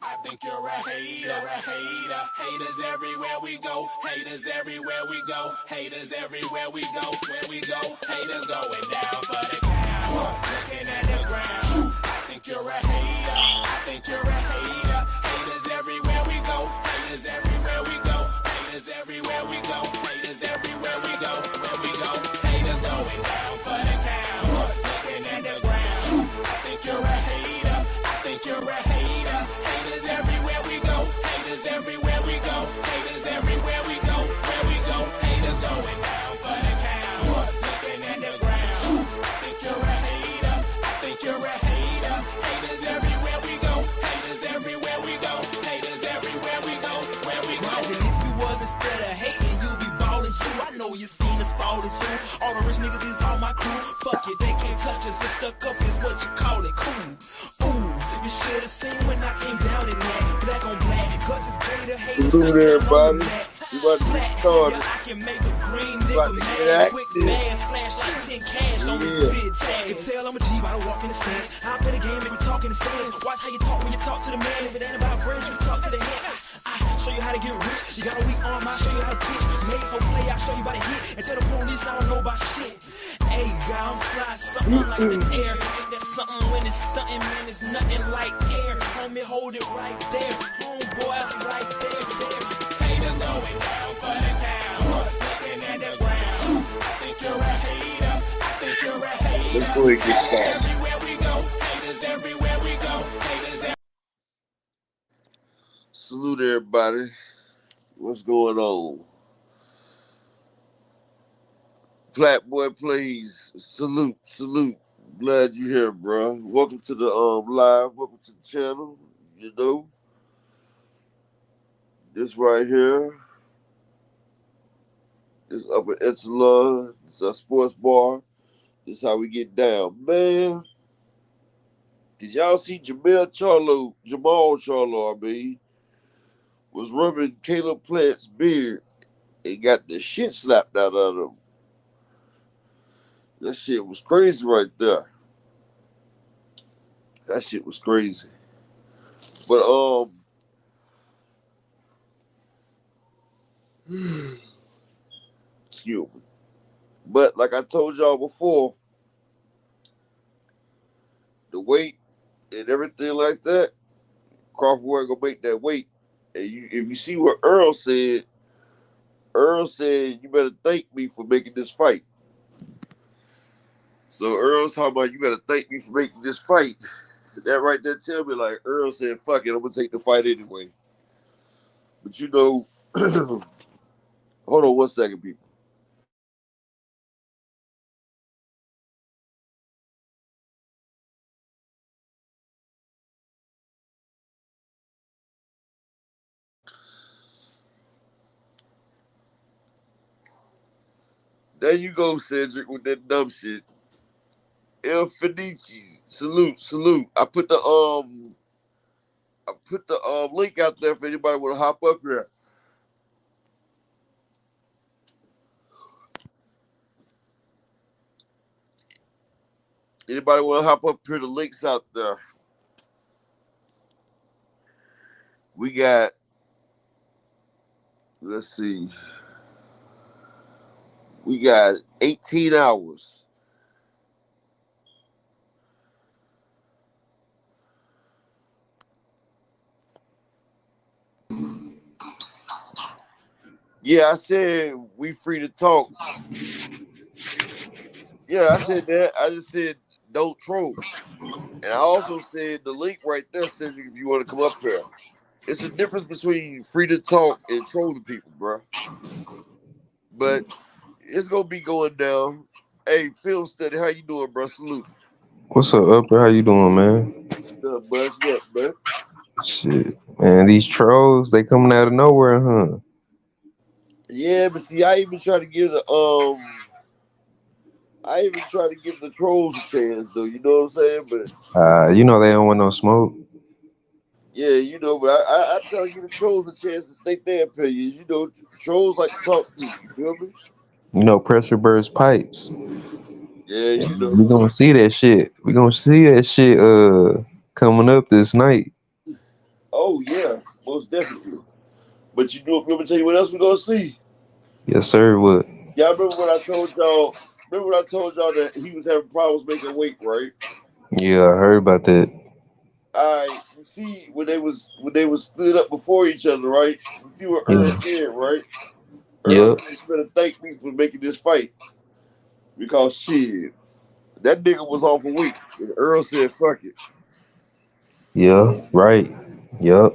I think you're a hater, haters everywhere we go, haters everywhere we go, haters everywhere we go, where we go, haters going down for the count, looking at the ground. I think you're a hater, I think you're a hater, haters everywhere we go, haters everywhere we go, haters everywhere we go, haters everywhere we go, where we go, haters going down for the count, looking at the ground. I think you're a hater, I think you're a hater, haters everywhere we go, haters everywhere we go, haters everywhere we go, where we go, haters going down for the count, looking at the ground. I think you're a hater, I think you're a hater, haters everywhere we go, haters everywhere we go, haters everywhere we go, where we go. And if you was instead of hating, you'd be ballin' too. I know you seen us falling too. All the rich niggas is all my crew. Fuck it, they can't touch us. If stuck up is what you call it, cool. Ooh, you should've seen when I came down in that. Black on black, cause it's greater haters. Salute everybody. We about to get started. Yeah, I can make a green About nigga to get mad. Quick active. man, flash like 10 cash on this bitch. I can tell I'm a G by the walk in the stands. I play the game, make me talk in the stands. Watch how you talk when you talk to the man. If it ain't about bridge, you talk to the hand. I show you how to get rich. You got a weak arm, I show you how to pitch. Made so play, I show you by the hit. And tell the police I don't know about shit. Hey, God, I'm fly, something like the air. Ain't that something when it's stunting, man? It's nothing like air. Homie, hold it right there. Homeboy, I'm right there. Haters going down for the count, looking at the ground. I think you're a hater, I think you're a hater. Let's go ahead and get started. Everywhere we go, haters everywhere we go, haters Salute everybody. What's going on? Flatboy Plays. Salute, salute. Glad you're here, bro. Welcome to the live. Welcome to the channel. You know, this right here. This upper echelon. This our sports bar. This how we get down, man. Did y'all see Jamal Charlo? Was rubbing Caleb Plant's beard and got the shit slapped out of him. That shit was crazy right there. That shit was crazy. But excuse me. But like I told y'all before, the weight and everything like that, Crawford wasn't gonna make that weight. And if you see what Earl said you better thank me for making this fight. So Earl's talking about you gotta thank me for making this fight. That right there tell me like Earl said, fuck it, I'm gonna take the fight anyway. But you know, hold on 1 second, people. There you go, Cedric, with that dumb shit. El Fenici, salute, salute. I put the link out there for anybody want to hop up here. Anybody want to hop up here? The links out there. We got. Let's see. We got 18 hours. Yeah, I said we free to talk. Yeah, I said that. I just said don't troll. And I also said the link right there says if you want to come up here. It's a difference between free to talk and trolling people, bro. But it's gonna be going down. Hey, Film Study, how you doing, bro? Salute. What's up, Upper? How you doing, man? What's up, man? Shit, man, these trolls, they coming out of nowhere, huh? Yeah, but see, I even try to give the trolls a chance, though. You know what I'm saying? But you know they don't want no smoke. yeah, you know, but I try to give the trolls a chance to state their opinions. You know, trolls like to talk to you. You feel me? You know, pressure burst pipes. Yeah, you know. We're gonna see that shit. We're gonna see that shit coming up this night. Oh yeah, most definitely. But you know, let me tell you what else we gonna see. Yes, sir. What? Y'all remember when I told y'all? Remember when I told y'all that he was having problems making weight, right? Yeah, I heard about that. You see when they was stood up before each other, right? You see what Earl Yeah. said, right? Earl Yep. said, "You better thank me for making this fight because shit, that nigga was off a weight." And Earl said, "Fuck it." Yeah. Right. Yep.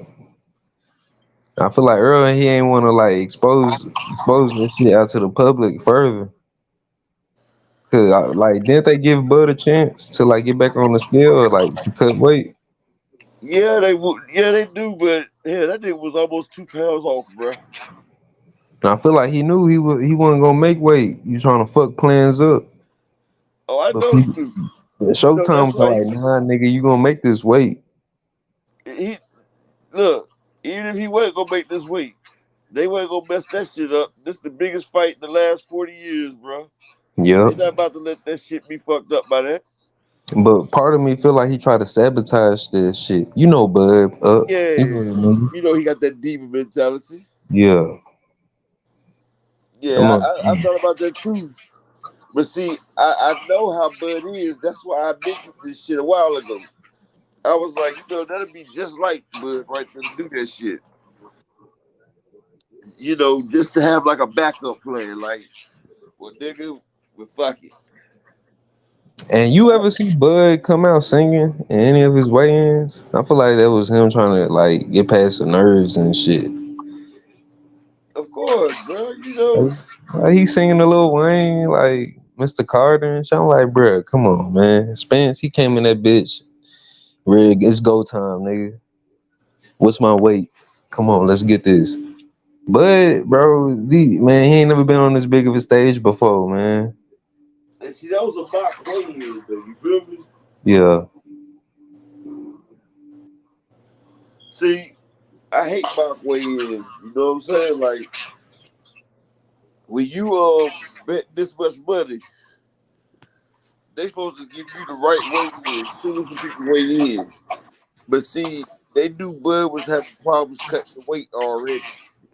I feel like Earl he ain't want to like expose this shit out to the public further. Cause like didn't they give Bud a chance to like get back on the scale or like to cut weight? Yeah, they would. Yeah, they do. But yeah, that nigga was almost 2 pounds off, bro. And I feel like he knew he wasn't gonna make weight. You trying to fuck plans up. Oh, I But know he people, do. Showtime That's was why like, nah, nigga, you gonna make this weight. he look. Even if he wasn't gonna make this weight, they weren't gonna mess that shit up. This is the biggest fight in the last 40 years, bro. They Yep. not about to let that shit be fucked up by that. But part of me feel like he tried to sabotage this shit. You know, Bud. Yeah, You know that nigga. you know he got that diva mentality. Yeah. I'm Yeah, a, I thought about that too. But see, I know how Bud is. That's why I mentioned this shit a while ago. I was like, that'd be just like Bud right there to do that shit. Just to have like a backup plan. Like, well, nigga, well, fuck it. and you ever see Bud come out singing in any of his weigh-ins? I feel like that was him trying to like get past the nerves and shit. Of course, bro. Like, he singing a Lil Wayne, like Mr. Carter and shit. I'm like, bruh, come on, man. Spence, he came in that bitch. Rig, it's go time, nigga. What's my weight? Come on, let's get this. But bro, man, he ain't never been on this big of a stage before, man. And see, that was a mock weigh-in, though. You feel me? Yeah, See, I hate mock weigh-ins. You know what I'm saying? Like, when you bet this much money, they supposed to give you the right weigh-in as soon as the people weigh in. But see, they knew Bud was having problems cutting the weight already.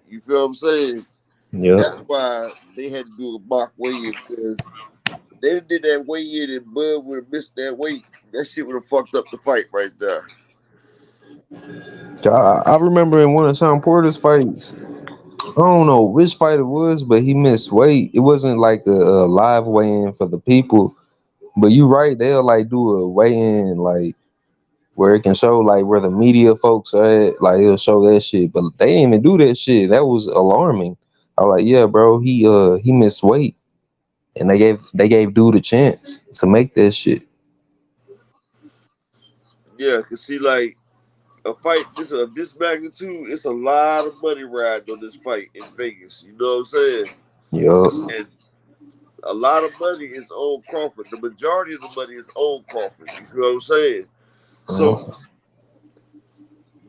You feel what I'm saying? yep. That's why they had to do a mock weigh-in because if they did that weigh-in and Bud would have missed that weight, that shit would have fucked up the fight right there. I remember in one of Sean Porter's fights, I don't know which fight it was, but he missed weight. It wasn't like a live weigh-in for the people, but you right, they'll like do a weigh-in like where it can show like where the media folks are at, like it'll show that shit. But they didn't even do that shit. That was alarming. I was like, yeah, bro, he missed weight. And they gave dude a chance to make that shit. Yeah, cause see, like a fight this magnitude, it's a lot of money riding on this fight in Vegas. You know what I'm saying? Yup. And a lot of money is on Crawford. The majority of the money is on Crawford. You feel what I'm saying? So Mhm.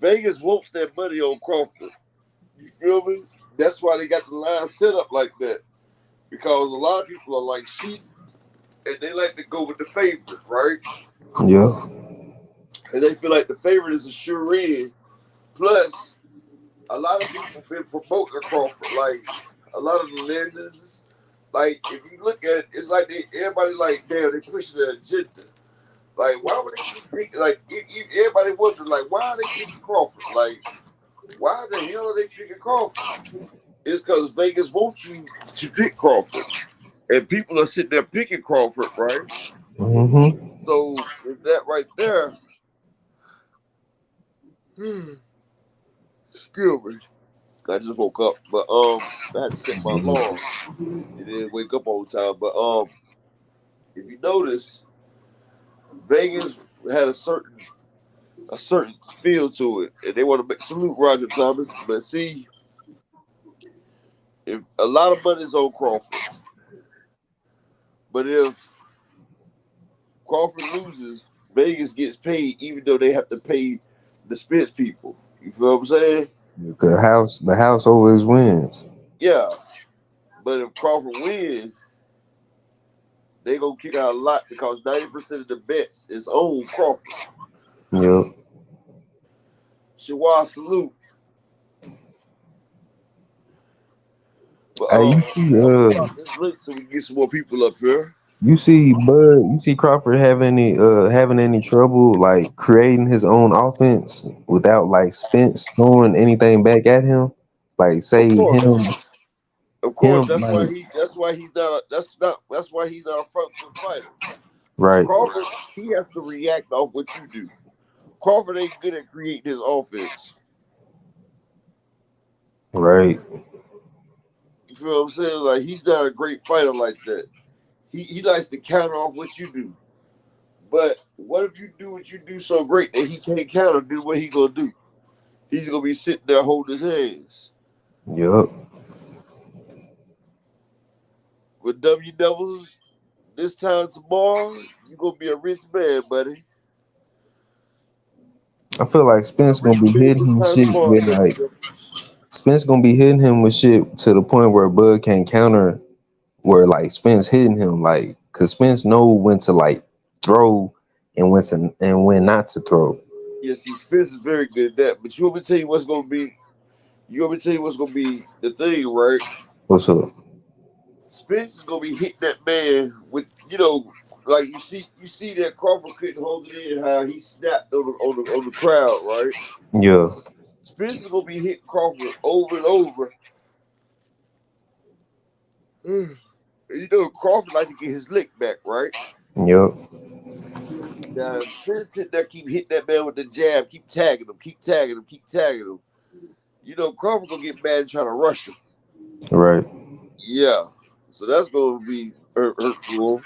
Vegas wants that money on Crawford. You feel me? That's why they got the line set up like that. Because a lot of people are like sheep and they like to go with the favorite, right? Yeah. And they feel like the favorite is a sure in. Plus, a lot of people been promoting Crawford. Like a lot of the legends. Like if you look at it, it's like everybody like damn they pushing the agenda. Like why would they keep picking? Like everybody wonder like why are they picking Crawford? Like why the hell are they picking Crawford? It's because Vegas wants you to pick Crawford, and people are sitting there picking Crawford, right? Hmm. So with that right there, excuse me. I just woke up, but I had to set my alarm. It didn't wake up on time, but if you notice, Vegas had a certain feel to it, and they want to make salute Roger Thomas. But see, if a lot of money is on Crawford, but if Crawford loses, Vegas gets paid, even though they have to pay the Spence people. You feel what I'm saying? The house always wins. Yeah, but if Crawford wins, they gonna kick out a lot because 90% of the bets is on Crawford. Yep. Shawar salute. But Hey, I'm gonna drop this link so we can get some more people up here. you see Crawford having any trouble like creating his own offense without like Spence throwing anything back at him? Like Of say course. Of course, him that's why like he's not a front foot fighter. right, Crawford, he has to react off what you do. Crawford ain't good at creating his offense. right, You feel what I'm saying? Like he's not a great fighter like that. He likes to counter off what you do. But what if you do what you do so great that he can't counter do what he gonna do? He's gonna be sitting there holding his hands. yup. With W Devils, this time tomorrow, you gonna be a rich man, buddy. I feel like Spence Rich gonna be man hitting this him time shit tomorrow, with W like Devils. Spence gonna be hitting him with shit to the point where Bud can't counter where like Spence hitting him like cause Spence know when to like throw and when not to throw. Yeah, see, Spence is very good at that. But you want me to tell you what's gonna be? You want me to tell you what's gonna be the thing, right? What's up? Spence is gonna be hitting that man with, like you see that Crawford couldn't hold it in, how he snapped on the crowd, right? Yeah, Spence is gonna be hitting Crawford over and over. Crawford like to get his lick back, right? yep, Now Spence sitting there, keep hitting that man with the jab, keep tagging him, keep tagging him, keep tagging him. Crawford gonna get mad and trying to rush him. right. Yeah, so that's gonna be hurtful.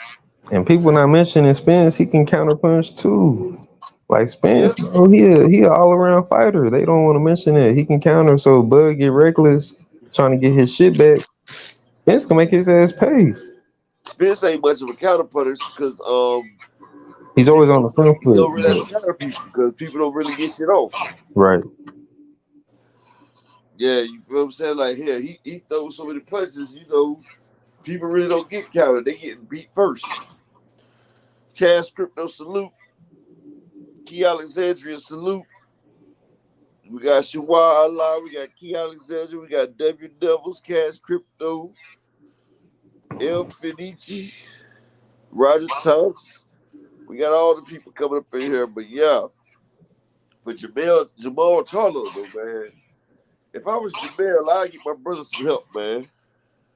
And people not mentioning Spence, he can counter punch too. Like Yeah, Spence, bro, he a all around fighter. They don't want to mention it. He can counter, so Bud get reckless trying to get his shit back. Spence can make his ass pay. Spence ain't much of a counter puncher because He's always on the front he foot. don't really have to counter people because people don't really get shit off. Right. Yeah, you know what I'm saying? Like here, he throws so many punches, people really don't get countered. They getting beat first. Cash Crypto salute. Key Alexandria salute. We got Shawar Allah, we got Key Alexandria, we got W Devils, Cash Crypto, El Finici, Roger Thompson. We got all the people coming up in here, but yeah. But Jamal Charlo, though, man. If I was Jamal, I'd get my brother some help, man.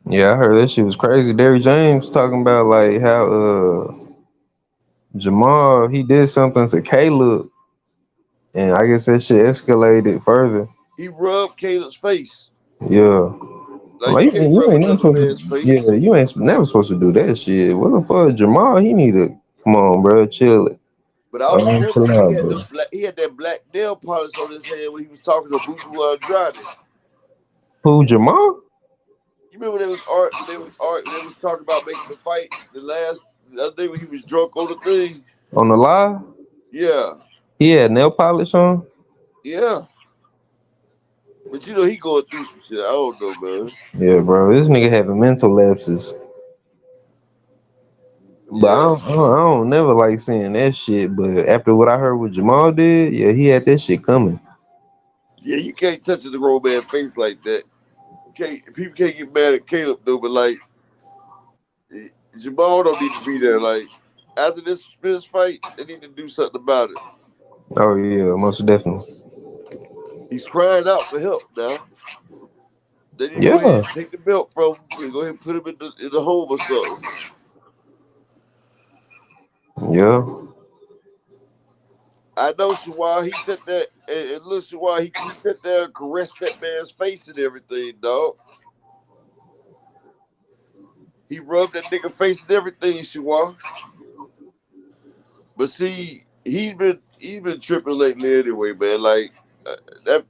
Yeah, I heard that shit was crazy. Derrick James talking about like how Jamal he did something to Caleb, and I guess that shit escalated further. He rubbed Caleb's face. Yeah. Like, you Like can't you rub ain't never another supposed to. man's face. Yeah, you ain't never supposed to do that shit. What the fuck, Jamal? He need to come on, bro. Chill it. But I always remember Chill he out, had bro. he had that black nail polish on his hand when he was talking to Bubu Andrade. Who, Jamal? You remember they was talking about making the fight the other day when he was drunk on the thing? On the live? Yeah. He had nail polish on. Yeah. But he going through some shit. I don't know, man. Yeah, bro. This nigga having mental lapses. But Yeah. I don't never like seeing that shit. But after what I heard what Jamal did, yeah, he had that shit coming. Yeah, you can't touch the grown man face like that. People can't get mad at Caleb though, but like Jamal don't need to be there. Like after this Spence fight, they need to do something about it. Oh yeah, most definitely. He's crying out for help now. They need to go ahead Yeah, and take the belt from him and go ahead and put him in the home or something. yeah. I know Shawar, he sat there and look Shawar, he sat there and caressed that man's face and everything, dog. He rubbed that nigga face and everything, Shawar. But see, he's been tripping lately anyway, man. Like that.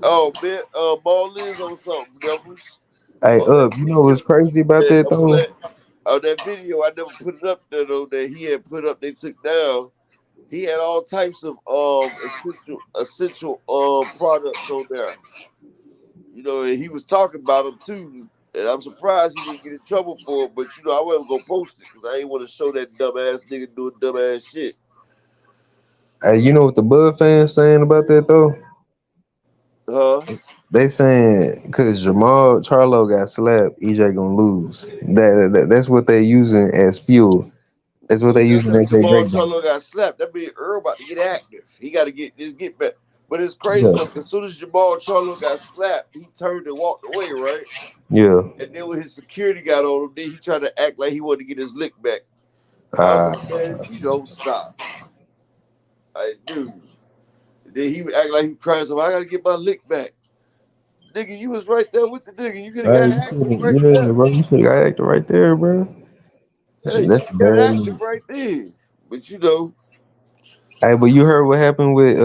Oh man, Marlin's on something, Devils. Hey, On that you know what's video, crazy about that I'm though? glad. On that video, I never put it up there though. That he had put up, they took down. He had all types of essential products on there. And he was talking about them too. And I'm surprised he didn't get in trouble for it. But I wasn't gonna post it because I ain't want to show that dumbass nigga doing dumbass shit. You know what the Bud fans saying about that though? Huh? They saying because Jamal Charlo got slapped, EJ gonna lose. That's what they using as fuel. That's what Well, they just using because as their Jamal breakdown. Charlo got slapped, that means Earl about to get active. He got to get back. But it's crazy Yeah, though, because as soon as Jamal Charlo got slapped, he turned and walked away, right? yeah. And then when his security got on him, then he tried to act like he wanted to get his lick back. I was Uh, like, man, you don't stop. I do. Then he would act like he was crying, so I got to get my lick back. Nigga, you was right there with the nigga. You could have got active right yeah, there. bro. You should have got acted right there, bro. Hey, you That's got bad. active right there. But you know, Hey, but you heard what happened with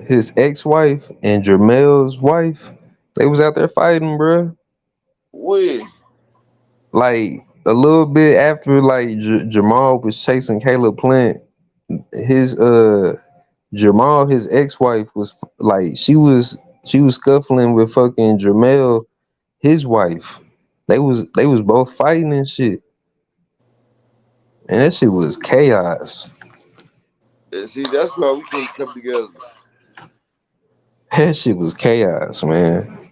his ex-wife and Jermel's wife? They was out there fighting, bro. when? Like a little bit after, like Jamal was chasing Caleb Plant. His Jamal, his ex-wife, was like she was scuffling with fucking Jermel, his wife. They was both fighting and shit, and that shit was chaos. And see, that's why we can't come together. That shit was chaos, man.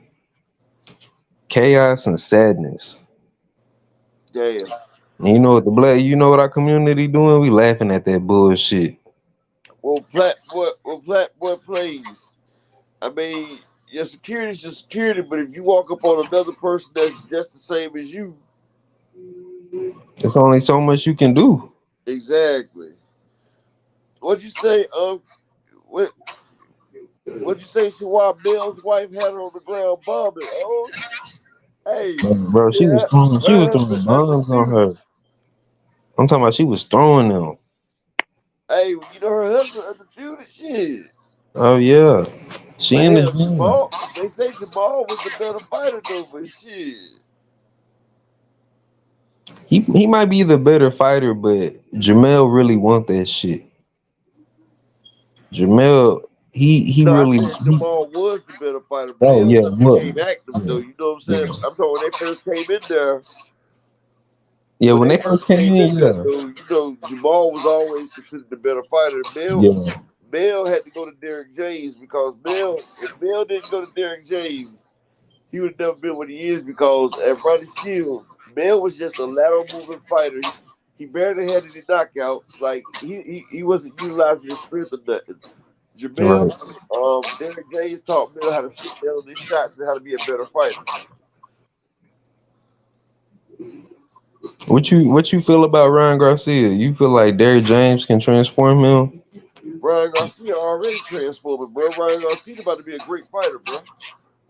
Chaos and sadness. Damn. And you know what the black, you know what our community doing? We laughing at that bullshit. Well, Plat Boy plays. I mean, your security's your security, but if you walk up on another person that's just the same as you, There's only so much you can do. exactly. What'd you say? What what'd you say? Shawab Bell's wife had her on the ground bombing. Oh, hey, she Bro, said she her was throwing husband bombs on undisputed. her. I'm talking about she was throwing them. Hey, you know her husband undisputed shit. Oh yeah. She But in the hell, gym. They say Jamal was the better fighter though, but shit. He might be the better fighter, but Jamel really want that shit. Jamel, he No, I really said Jamal was the better fighter. oh Mel yeah, just what? became active though. You know what I'm saying? Yeah. I'm talking when they first came in there. Yeah, When when they they first first came came in in, there, yeah. though, Jamal was always considered the better fighter. Yeah. Mel had to go to Derrick James because if Mel didn't go to Derrick James, he would have never been what he is because at Ronnie Shields, Mel was just a lateral moving fighter. He barely had any knockouts. Like he wasn't utilizing his strength or nothing. Jamel, Right. Derrick James taught Mel how to sit down on his shots and how to be a better fighter. What you feel about Ryan Garcia? You feel like Derrick James can transform him? Ryan Garcia already transforming, bro. Ryan Garcia about to be a great fighter, bro.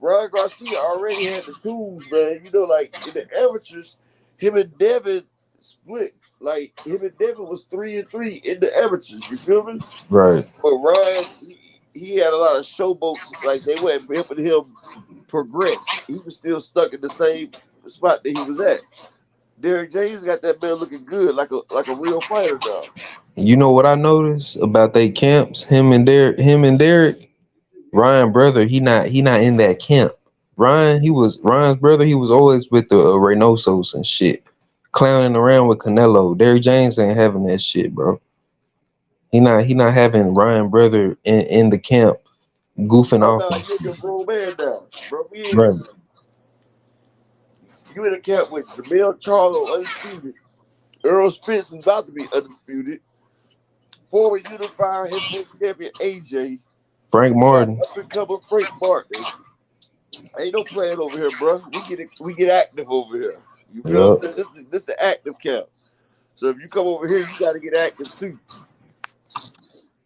Ryan Garcia already had the tools, man. You know, like in the amateurs, him and Devin split. Like him and Devin was 3-3 in the amateurs. You feel me? Right. But Ryan, he had a lot of showboats. Like they weren't helping him progress. He was still stuck in the same spot that he was at. Derrick James got that man looking good, like a real fighter now. You know what I noticed about they camps? Him and Derek, Ryan brother, he not in that camp. Ryan's brother. He was always with the Reynosos and shit, clowning around with Canelo. Derrick James ain't having that shit, bro. He not having Ryan brother in the camp goofing Oh off no, and you're shit. a grown man now, bro. Right. You in a camp with Jamal Charlo, undisputed. Earl Spence is about to be undisputed. Former Unified Heavyweight Champion AJ. Frank You got Martin. up and coming Frank Martin. Ain't no playing over here, bro. We get active over here. You feel Yup. me? This the active camp. So if you come over here, you got to get active too.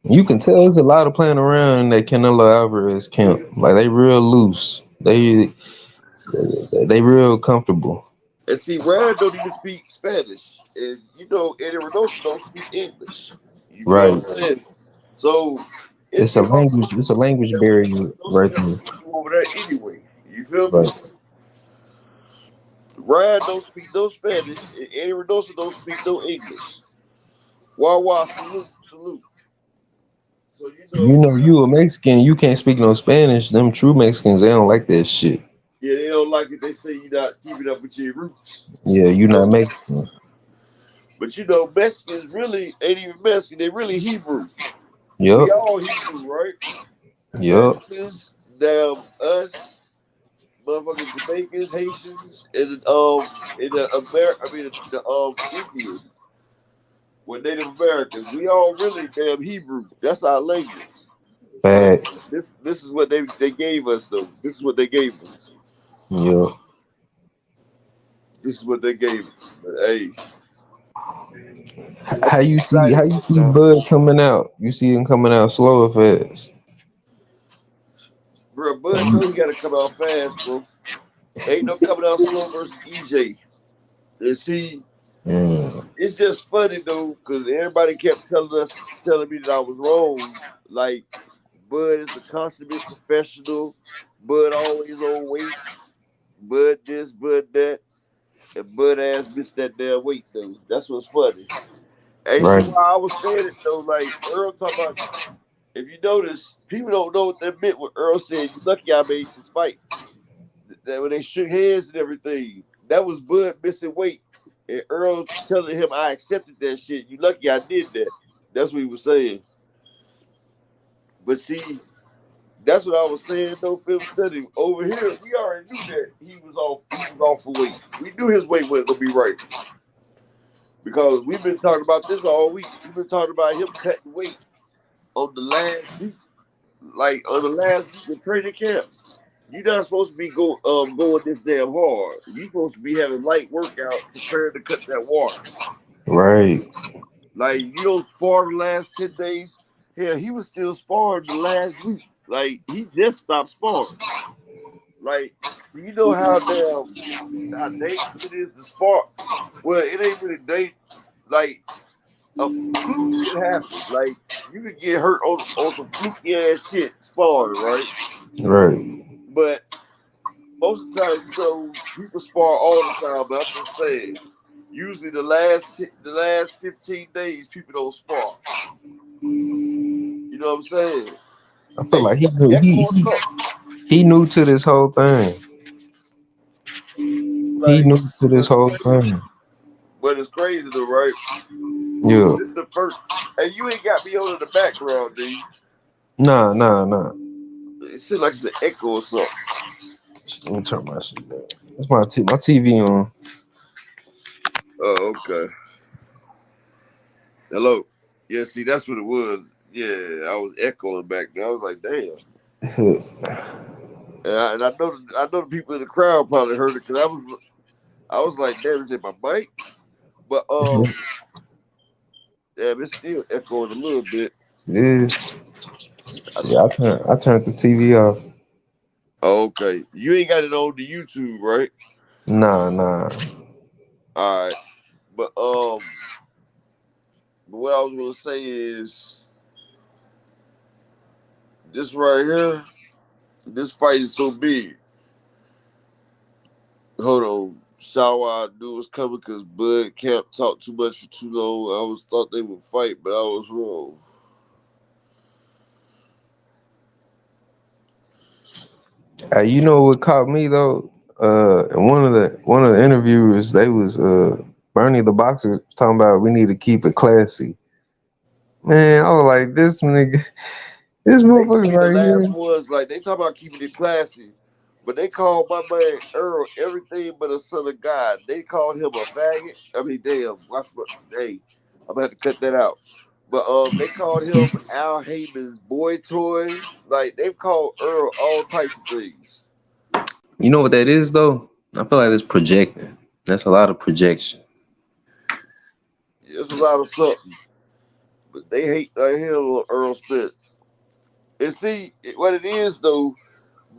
You can tell there's a lot of playing around in that Canelo Alvarez camp. Like they real loose. They real comfortable. And see, Ryan don't even speak Spanish, and Eddie Reynoso don't speak English. You feel Right. what I'm saying? So It's a it's hard language. It's a language to barrier Reynoso right help there. you over there anyway. You feel me? Right. Ryan don't speak no Spanish, and Eddie Reynoso don't speak no English. Wah salute, salute. So You know, you a Mexican. You can't speak no Spanish. Them true Mexicans, they don't like that shit. yeah, they don't like it. They say you're not keeping up with your roots. Yeah, you not Mexican. But Mexicans really ain't even Mexican. They really Hebrew. We Yup. all Hebrew, right? Yup. Mexicans, damn us, motherfucking Jamaicans, Haitians, and in the Indians, with Native Americans. We all really damn Hebrew. That's our language. But Facts. this is what they gave us though. This is what they gave us. Yup. This is what they gave us. But hey, How you see excited, man. Bud coming out? You see him coming out slow or fast? Bro, Bud know he gotta come out fast, bro. Ain't no coming out slow versus EJ. And see, Mm, it's just funny though, because everybody kept telling me that I was wrong. Like, Bud is a consummate professional. Bud always on weight. Bud this, Bud that. And Bud ass missed that damn weight though. That's what's funny. And see right. why I was saying it though, like Earl talking about, if you notice, people don't know what that meant when Earl said, "You lucky I made this fight." That when they shook hands and everything, that was Bud missing weight. And Earl telling him, "I accepted that shit. You lucky I did that." That's what he was saying. But see, that's what I was saying though, film study. Over here, we already knew that he was off for weight. We knew his weight wasn't gonna be right. Because we've been talking about this all week. We've been talking about him cutting weight on the last week, like on the last week of training camp. You're not supposed to be going this damn hard. You're supposed to be having light workout prepared to cut that water. Right. Like you don't spar the last 10 days. Hell, he was still sparring the last week. Like he just stopped sparring. Like you know how dangerous it is to spar. Well, it ain't really dangerous. Like a fluke can happen. Like you could get hurt on some fluky ass shit sparring, right? Right. But most of the time, people spar all the time. But I'm just saying, usually the last 15 days, people don't spar. You know what I'm saying? I feel Hey, like he knew echo or something. he new to this whole thing. He Like, new to but this it's whole crazy. thing. But it's crazy though, right? Yeah. This is the first. And you ain't got me on in the background, do you? Nah, nah, nah. It seems like it's an echo or something. Let me turn my shit down. That's my TV on. Oh, okay. Hello. Yeah, see, that's what it was. Yeah, I was echoing back there. I was like, damn. And I know the people in the crowd probably heard it because I was like, damn, is it my mic? But damn, it's still echoing a little bit. Yeah. I, Yeah, I turned the TV off. okay, you ain't got it on the YouTube, right? Nah, nah. All right, but what I was gonna say is this right here. This fight is so big. Hold on. Shawa, I knew it was coming because Bud Camp talked too much for too long. I was thought they would fight, but I was wrong. You know what caught me though? In one of the interviewers, they was Bernie the boxer talking about we need to keep it classy. Man, I was like, this nigga, this They should motherfucker be the right last here. ones. Like they talk about keeping it classy, but they called my man Earl everything but a son of God. They called him a faggot. I mean, damn. Watch what. Hey, I'm gonna have to cut that out. But they called him Al Heyman's boy toy. Like they've called Earl all types of things. You know what that is though? I feel like it's projecting. That's a lot of projection. It's a lot of something, but they hate the hell of Earl Spence. And see what it is though.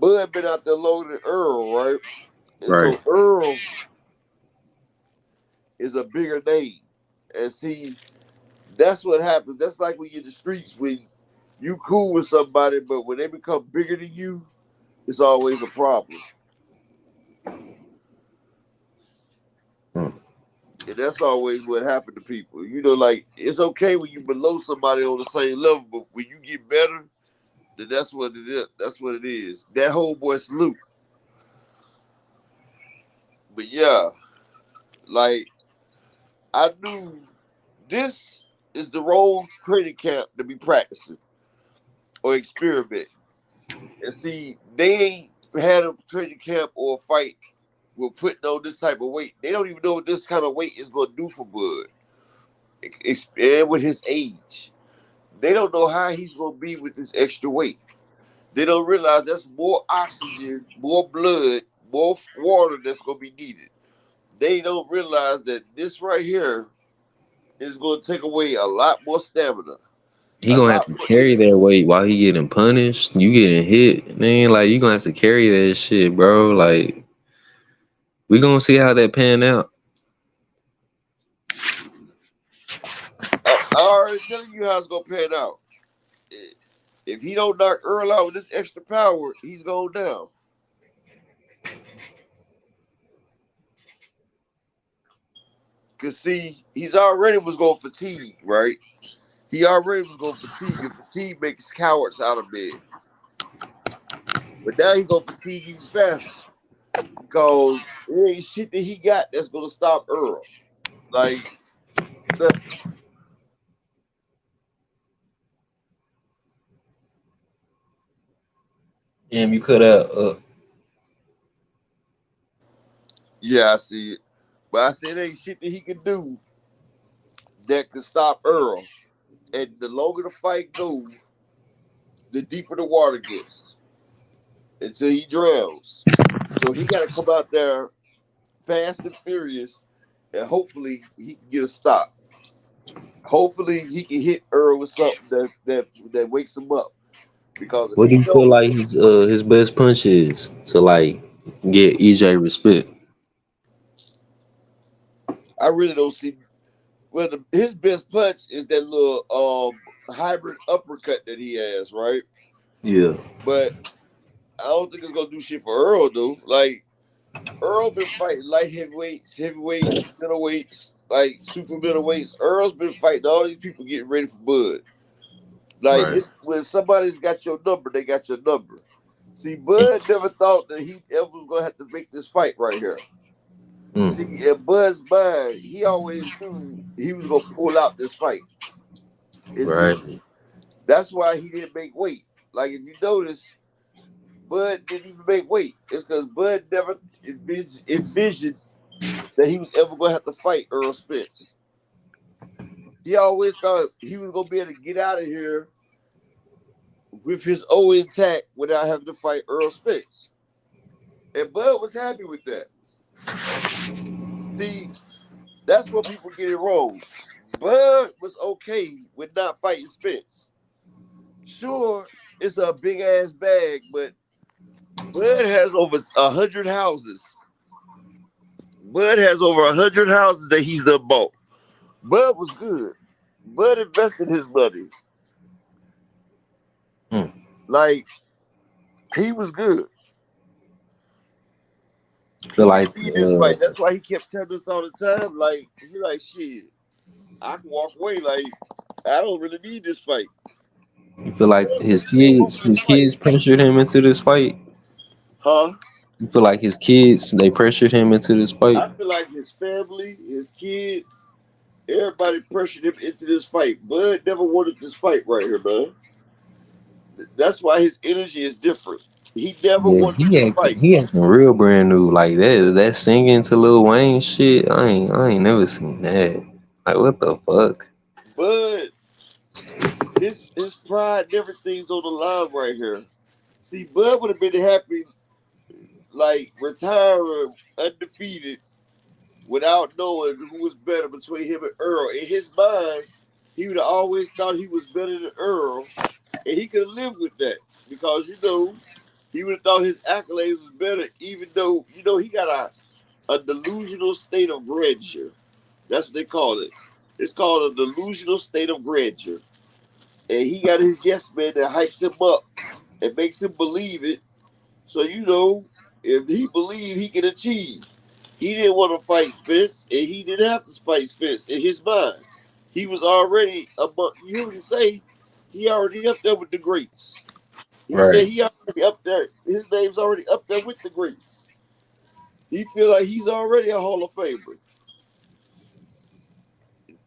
Bud been out there longer than Earl, right? And Right. so Earl is a bigger name. And see, that's what happens. That's like when you're in the streets when you cool with somebody, but when they become bigger than you, it's always a problem. Hmm. And that's always what happened to people. You know, like it's okay when you below somebody on the same level, but when you get better, then that's what it is. That's what it is. That whole boy salute. But yeah, like I knew this is the wrong training camp to be practicing. or experiment. And see, they ain't had a training camp or a fight with putting on this type of weight. They don't even know what this kind of weight is going to do for Bud. And with his age, they don't know how he's going to be with this extra weight. They don't realize that's more oxygen, more blood, more water that's going to be needed. They don't realize that this right here is going to take away a lot more stamina, He a gonna have lot to more carry energy. that weight while he getting punished. You getting hit, man. Like you gonna have to carry that shit, bro. Like we gonna see how that pan out. I already telling you how it's going to pan out. If he don't knock Earl out with this extra power, he's going down. Cause see, he's already was going fatigue, right? He already was going fatigue, and fatigue makes cowards out of bed. But now he gonna fatigue even faster because there ain't shit that he got that's gonna stop Earl. Like nothing. Damn, you cut out. Yeah, I see it. But I said there ain't shit that he can do that can stop Earl. And the longer the fight goes, the deeper the water gets until he drowns. So he got to come out there fast and furious, and hopefully he can get a stop. Hopefully he can hit Earl with something that wakes him up. Because if What do he you feel don't, like his best punch is to like get EJ respect? I really don't see. Well, his best punch is that little hybrid uppercut that he has, right? Yeah, But I don't think it's gonna do shit for Earl, though. Like Earl been fighting light heavyweights, middleweights, like super middleweights. Earl's been fighting all these people getting ready for Bud. Like right. it's when somebody's got your number, they got your number. See, Bud never thought that he ever was gonna have to make this fight right here. See, Mm, in Bud's mind, he always knew he was gonna pull out this fight. And right, see, that's why he didn't make weight. Like if you notice, Bud didn't even make weight. It's because Bud never envisioned that he was ever gonna have to fight Earl Spence. He always thought he was gonna be able to get out of here with his O intact without having to fight Earl Spence. And Bud was happy with that. See, that's what people get it wrong. Bud was okay with not fighting Spence. Sure, it's a big ass bag, but Bud has over 100 houses. Bud has over 100 houses that he's done bought. Bud was good. Bud invested his money. mm. Like he was good. Feel He like didn't need this fight. That's why he kept telling us all the time. Like he like shit. I can walk away. Like I don't really need this fight. you feel like Bud really came up with his this fight. kids pressured him into this fight. Huh? You feel like his kids they pressured him into this fight. I feel like his family, his kids, everybody pressured him into this fight. Bud never wanted this fight right here, man. That's why his energy is different. He never Yeah, wanted this fight. he acting real brand new like that singing to Lil Wayne shit. I ain't never seen that. Like what the fuck? Bud, his pride and everything's on the line right here. See, Bud would have been happy, like retiring undefeated without knowing who was better between him and Earl. In his mind, he would have always thought he was better than Earl, and he could live with that because he would have thought his accolades was better, even though he got a delusional state of grandeur. That's what they call it. It's called a delusional state of grandeur. And he got his yes man that hypes him up and makes him believe it. So if he believed he can achieve. He didn't want to fight Spence, and he didn't have to fight Spence in his mind. He was already above. You hear me say he already up there with the greats. He said Right. he already up there. His name's already up there with the greats. He feel like he's already a Hall of Famer.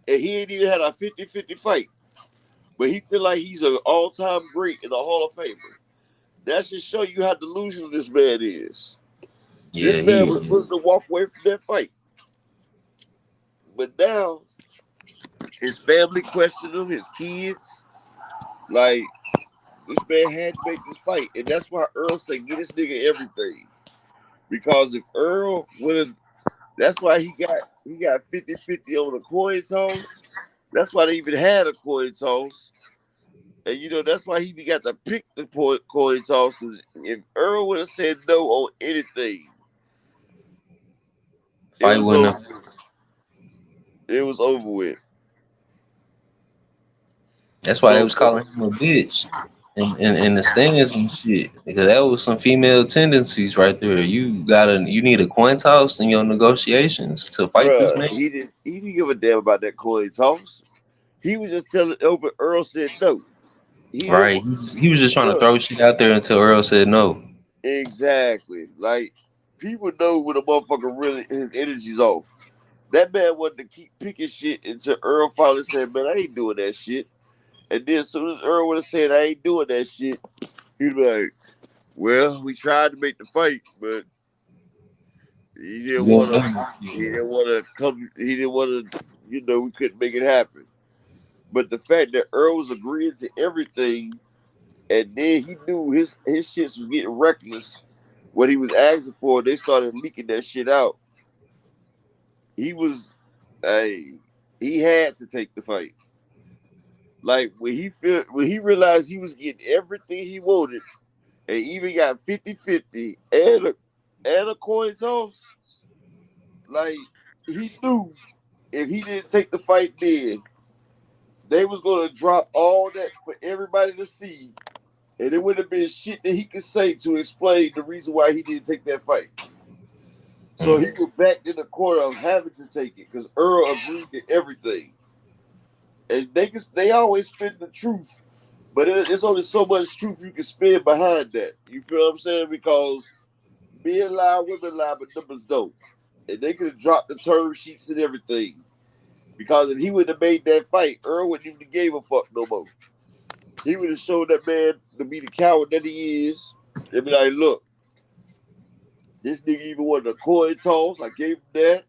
And he ain't even had a 50-50 fight. but he feel like he's an all-time great and a Hall of Famer. That should show you how delusional this man is. Yeah, This man he was willing to walk away from that fight. But now, his family questioned him, his kids. Like, this man had to make this fight. And that's why Earl said, get this nigga everything. Because if Earl would have, that's why he got 50-50 on the coin toss. That's why they even had a coin toss. And, you know, that's why he got to pick the coin toss. Because if Earl would have said no on anything, fight winner. It was over with. That's why they was calling him a bitch in the stands and shit. Because that was some female tendencies right there. You need a coin toss in your negotiations to fight this Bruh, man. he didn't give a damn about that coin toss. He was just telling open. Earl said no. Right. He was just trying to throw shit out there until Earl said no. Exactly. Like, people know when a motherfucker really his energy's off. That man wanted to keep picking shit until Earl finally said, man, I ain't doing that shit. And then as soon as Earl would have said, I ain't doing that shit, he'd be like, well, we tried to make the fight, but he didn't want to come. He didn't want to, we couldn't make it happen. But the fact that Earl was agreeing to everything, and then he knew his shits was getting reckless. What he was asking for, they started leaking that shit out. He had to take the fight. Like when he realized he was getting everything he wanted, and even got 50-50 and a coin toss, like he knew if he didn't take the fight then, they was gonna drop all that for everybody to see, and it would have been shit that he could say to explain the reason why he didn't take that fight. So he was back in the corner of having to take it because Earl agreed to everything. And they always spin the truth, but it's only so much truth you can spin behind that. You feel what I'm saying? Because men lie, women lie, but numbers don't. And they could have dropped the term sheets and everything. Because if he would have made that fight, Earl wouldn't even have gave a fuck no more. He would have showed that man to be the coward that he is. And be like, look, this nigga even wanted a coin toss. I gave him that.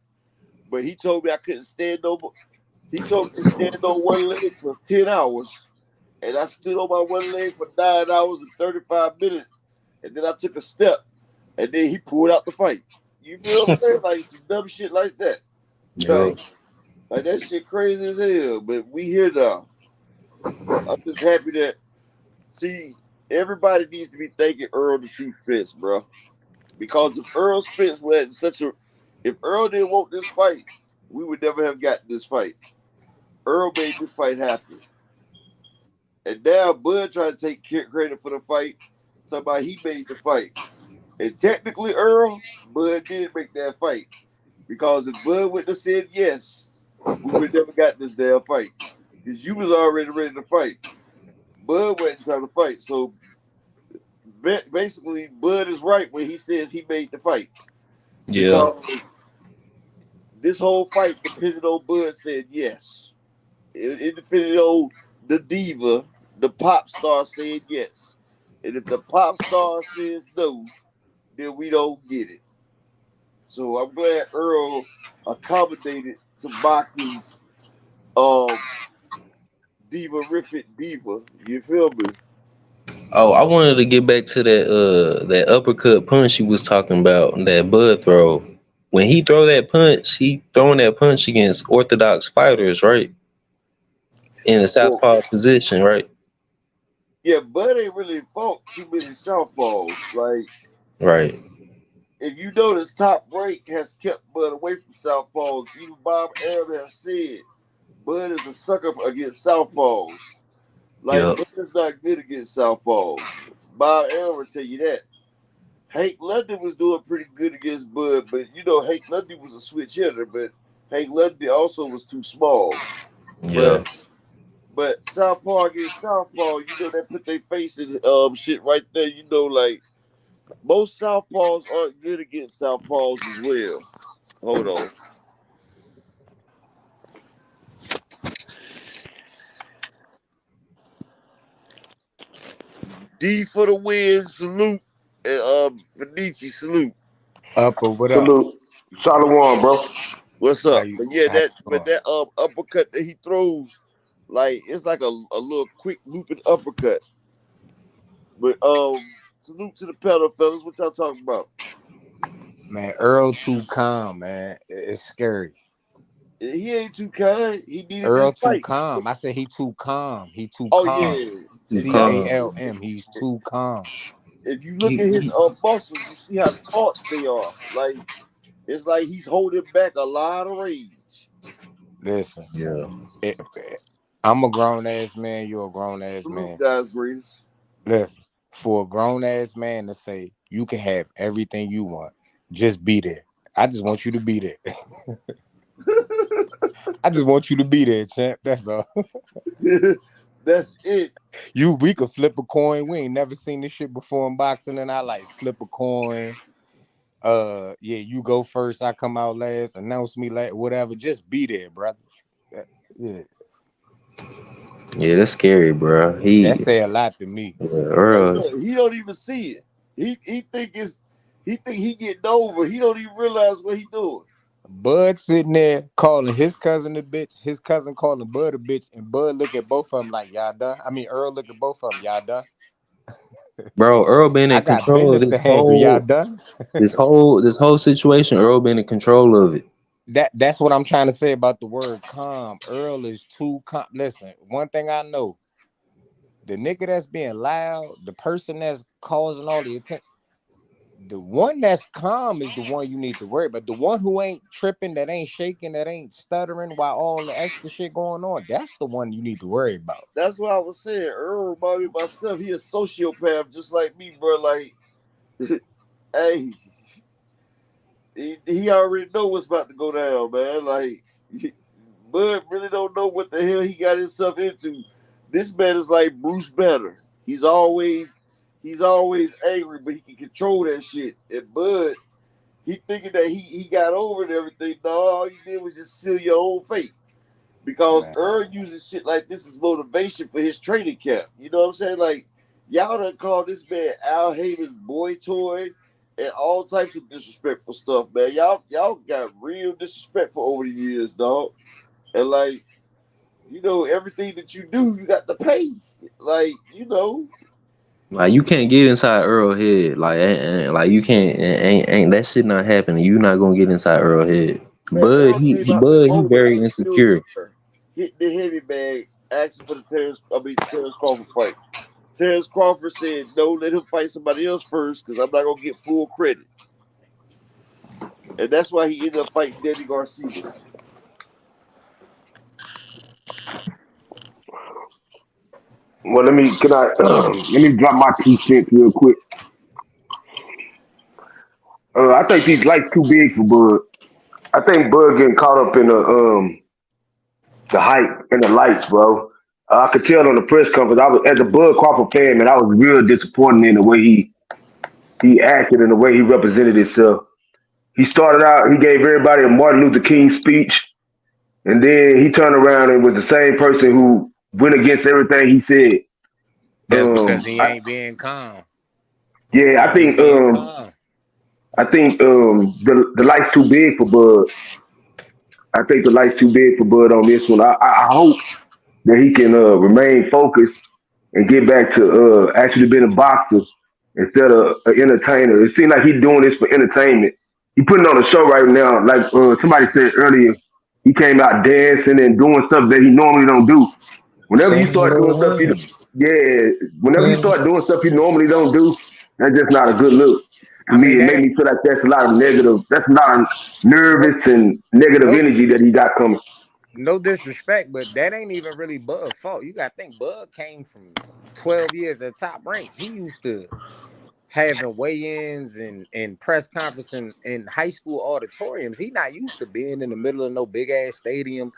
But he told me I couldn't stand no more. He told me to stand on one leg for 10 hours. And I stood on my one leg for 9 hours and 35 minutes. And then I took a step. And then he pulled out the fight. You feel what I'm saying? Like some dumb shit like that. Yeah. Like that shit crazy as hell. But we here now. I'm just happy that, see, everybody needs to be thanking Earl the True Spence, bro. Because if Earl Spence if Earl didn't want this fight, we would never have gotten this fight. Earl made this fight happen. And now Bud trying to take credit for the fight. Talking about he made the fight. And technically, Earl, Bud did make that fight. Because if Bud would have said yes, we would never got this damn fight. Because you was already ready to fight. Bud wasn't trying to fight. So basically, Bud is right when he says he made the fight. Yeah. Because this whole fight depended on Bud said yes. It depended on the diva, the pop star saying yes. And if the pop star says no, then we don't get it. So I'm glad Earl accommodated to boxing's diva-rific diva. You feel me? Oh, I wanted to get back to that uppercut punch you was talking about, that Bud throw. When he throw that punch, he throwing that punch against orthodox fighters, right? In a southpaw position, right? Yeah, Bud ain't really fought too many southpaws. Like, right. If you notice, Top Rank has kept Bud away from southpaws. Even Bob Arum has said Bud is a sucker against southpaws. Like, Yep. Bud is not good against southpaws. Bob Arum will tell you that. Hank London was doing pretty good against Bud, but Hank London was a switch hitter, but Hank London also was too small. Yeah. But southpaw against southpaw, they put their face in shit right there. Like most southpaws aren't good against southpaws as well. Hold on. D for the win, salute, and Vinici, salute. Upper, what up? Salute. Shalom, bro. What's How up? you, But yeah, how you doing? that uppercut that he throws, like it's like a little quick looping uppercut. But salute to the pedal fellas. What y'all talking about? Man, Earl too calm, man. It's scary. He ain't too kind. He needed this Earl too fight. calm. I said he too calm. He too Oh calm. yeah. CALM. He's too calm. If you look at his muscles, you see how taut they are. Like it's like he's holding back a lot of rage. Listen. Yeah. I'm a grown ass man. You're a grown ass man. Guys, greatest. Listen, for a grown ass man to say you can have everything you want, just be there. I just want you to be there. I just want you to be there, champ. That's all. That's it. We could flip a coin. We ain't never seen this shit before in boxing in our life. Flip a coin. Yeah, you go first. I come out last. Announce me last. Whatever. Just be there, brother. Yeah. Yeah, that's scary, bro. That say a lot to me. Earl. He don't even see it. He think he getting over. He don't even realize what he doing. Bud sitting there calling his cousin a bitch, his cousin calling Bud a bitch, and Bud look at both of them like, y'all done? I mean, Earl look at both of them, y'all done? Bro, Earl been I in got control of business to handle, y'all done? this whole situation. Earl been in control of it. That's what I'm trying to say about the word calm. Earl is too calm. Listen, one thing I know, the nigga that's being loud, the person that's causing all the attention, the one that's calm is the one you need to worry about. The one who ain't tripping, that ain't shaking, that ain't stuttering while all the extra shit going on, that's the one you need to worry about. That's what I was saying. Earl remind me of myself. He a sociopath just like me, bro. Like, hey, he already know what's about to go down, man. Like, Bud really don't know what the hell he got himself into. This man is like Bruce Banner. He's always angry, but he can control that shit. And Bud, he thinking that he got over and everything. No, all you did was just seal your own fate. Because Earl uses shit like this as motivation for his training camp. You know what I'm saying? Like, y'all done called this man Al Haven's boy toy and all types of disrespectful stuff, man. Y'all got real disrespectful over the years, dog. And like, you know, everything that you do, you got to pay. Like, you know. Like you can't get inside Earl head. Like you can't. Ain't that shit not happening? You not gonna get inside Earl head. Man, Bud, Earl came out the he moment very like insecure. hit the heavy bag, asking for the Terrence Crawford fight. Terrence Crawford said, no, let him fight somebody else first because I'm not going to get full credit. And that's why he ended up fighting Danny Garcia. Well, let me drop my 2 cents real quick. I think these lights too big for Bud. I think Bud getting caught up in the hype and the lights, bro. I could tell on the press conference. I was as a Bud Crawford fan, man. I was real disappointed in the way he acted and the way he represented himself. He started out. He gave everybody a Martin Luther King speech, and then he turned around and was the same person who went against everything he said. That's because he ain't being calm. Yeah, I think the light's too big for Bud. I think the light's too big for Bud on this one. I hope that he can remain focused and get back to actually being a boxer instead of an entertainer. It seems like he's doing this for entertainment. He putting on a show right now, like somebody said earlier. He came out dancing and doing stuff that he normally don't do. Whenever you start doing stuff, whenever you start doing stuff you normally don't do, that's just not a good look. To me, it made me feel like that's a lot of negative. That's a lot of nervous and negative energy that he got coming. No disrespect, but that ain't even really Bud's fault. You gotta think Bud came from 12 years at top rank. He used to having weigh-ins and press conference in high school auditoriums. He not used to being in the middle of no big ass stadium.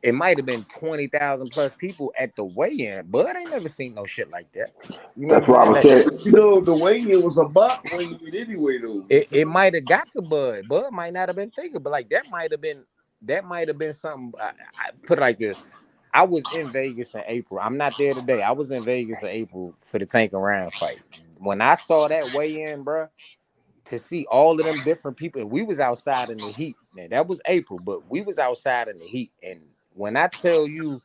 It might have been 20,000 plus people at the weigh-in. Bud ain't never seen no shit like that. You know That's what I'm what I saying? was saying. You know, the weigh-in was a mock weigh-in anyway, though. It might have got the Bud. Bud might not have been thinking, but like that might have been something. I put it like this. I was in Vegas in April. I'm not there today. I was in Vegas in April for the Tank and Ryan fight. When I saw that weigh-in, bro, to see all of them different people, we was outside in the heat. Now that was April, but we was outside in the heat. And when I tell you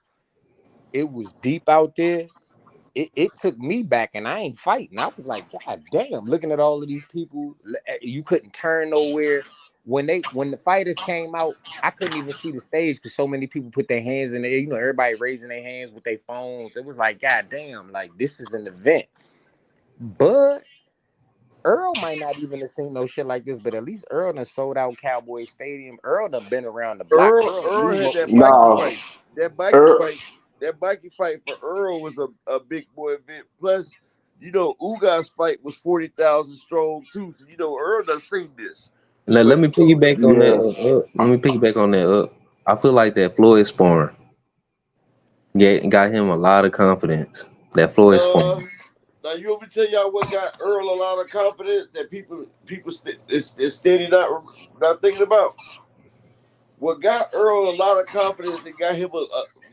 it was deep out there, it took me back, and I ain't fighting. I was like, God damn, looking at all of these people, you couldn't turn nowhere. When the fighters came out, I couldn't even see the stage because so many people put their hands in the air. You know, everybody raising their hands with their phones. It was like, God damn, like this is an event. But Earl might not even have seen no shit like this, but at least Earl done sold out Cowboy Stadium. Earl done been around the block. Earl had that biking No, fight. That biking er, fight. That biking fight for Earl was a big boy event. Plus, you know, Ugas fight was 40,000 strong too. So you know, Earl done seen this. Now But let me piggyback on that. yeah. Let me piggyback on that. I feel like that Floyd sparring got him a lot of confidence. That Floyd sparring. now you want me to tell y'all what got Earl a lot of confidence that people is steady not thinking about. What got Earl a lot of confidence and got him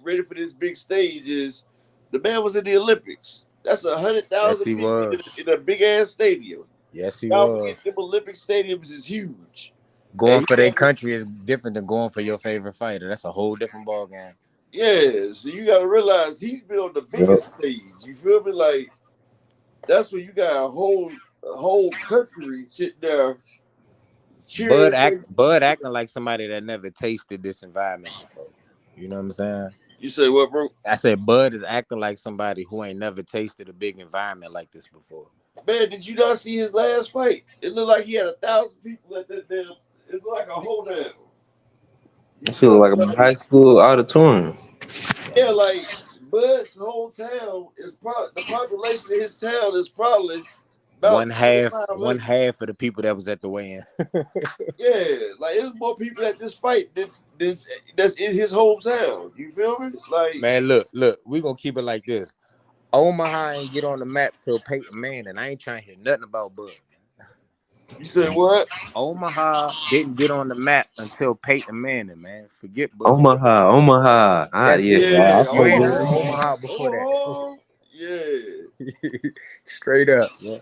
ready for this big stage is the man was in the Olympics. That's Yes, 100,000 he people was. in a big ass stadium. Yes, he Y'all was. forget them Olympic stadiums is huge. Going And for he their had to, country is different than going for your favorite fighter. That's a whole different ball game. yeah. So you got to realize he's been on the Yep. biggest stage. You feel me? Like that's when you got a whole country sitting there cheering for you. Bud acting like somebody that never tasted this environment before. You know what I'm saying? You say what, bro? I said Bud is acting like somebody who ain't never tasted a big environment like this before. Man, did you not see his last fight? It looked like he had 1,000 people at that damn. It looked like a hold down. I You feel feel like me? a Like, high school auditorium. yeah, like Bud's whole town is probably the population of his town is probably about One 2,500. half of the people that was at the weigh-in. Yeah, like there's more people at this fight than that's in his hometown. You feel me? Like Man, look, we gonna keep it like this. Omaha ain't get on the map till Peyton Manning. I ain't trying to hear nothing about Bud. you said what? Omaha didn't get on the map until Peyton Manning, man. Forget Bud. Omaha. That's it. Yeah, I You fuck ain't with heard of Omaha, Omaha before that. Omaha. Yeah, Straight up, yeah.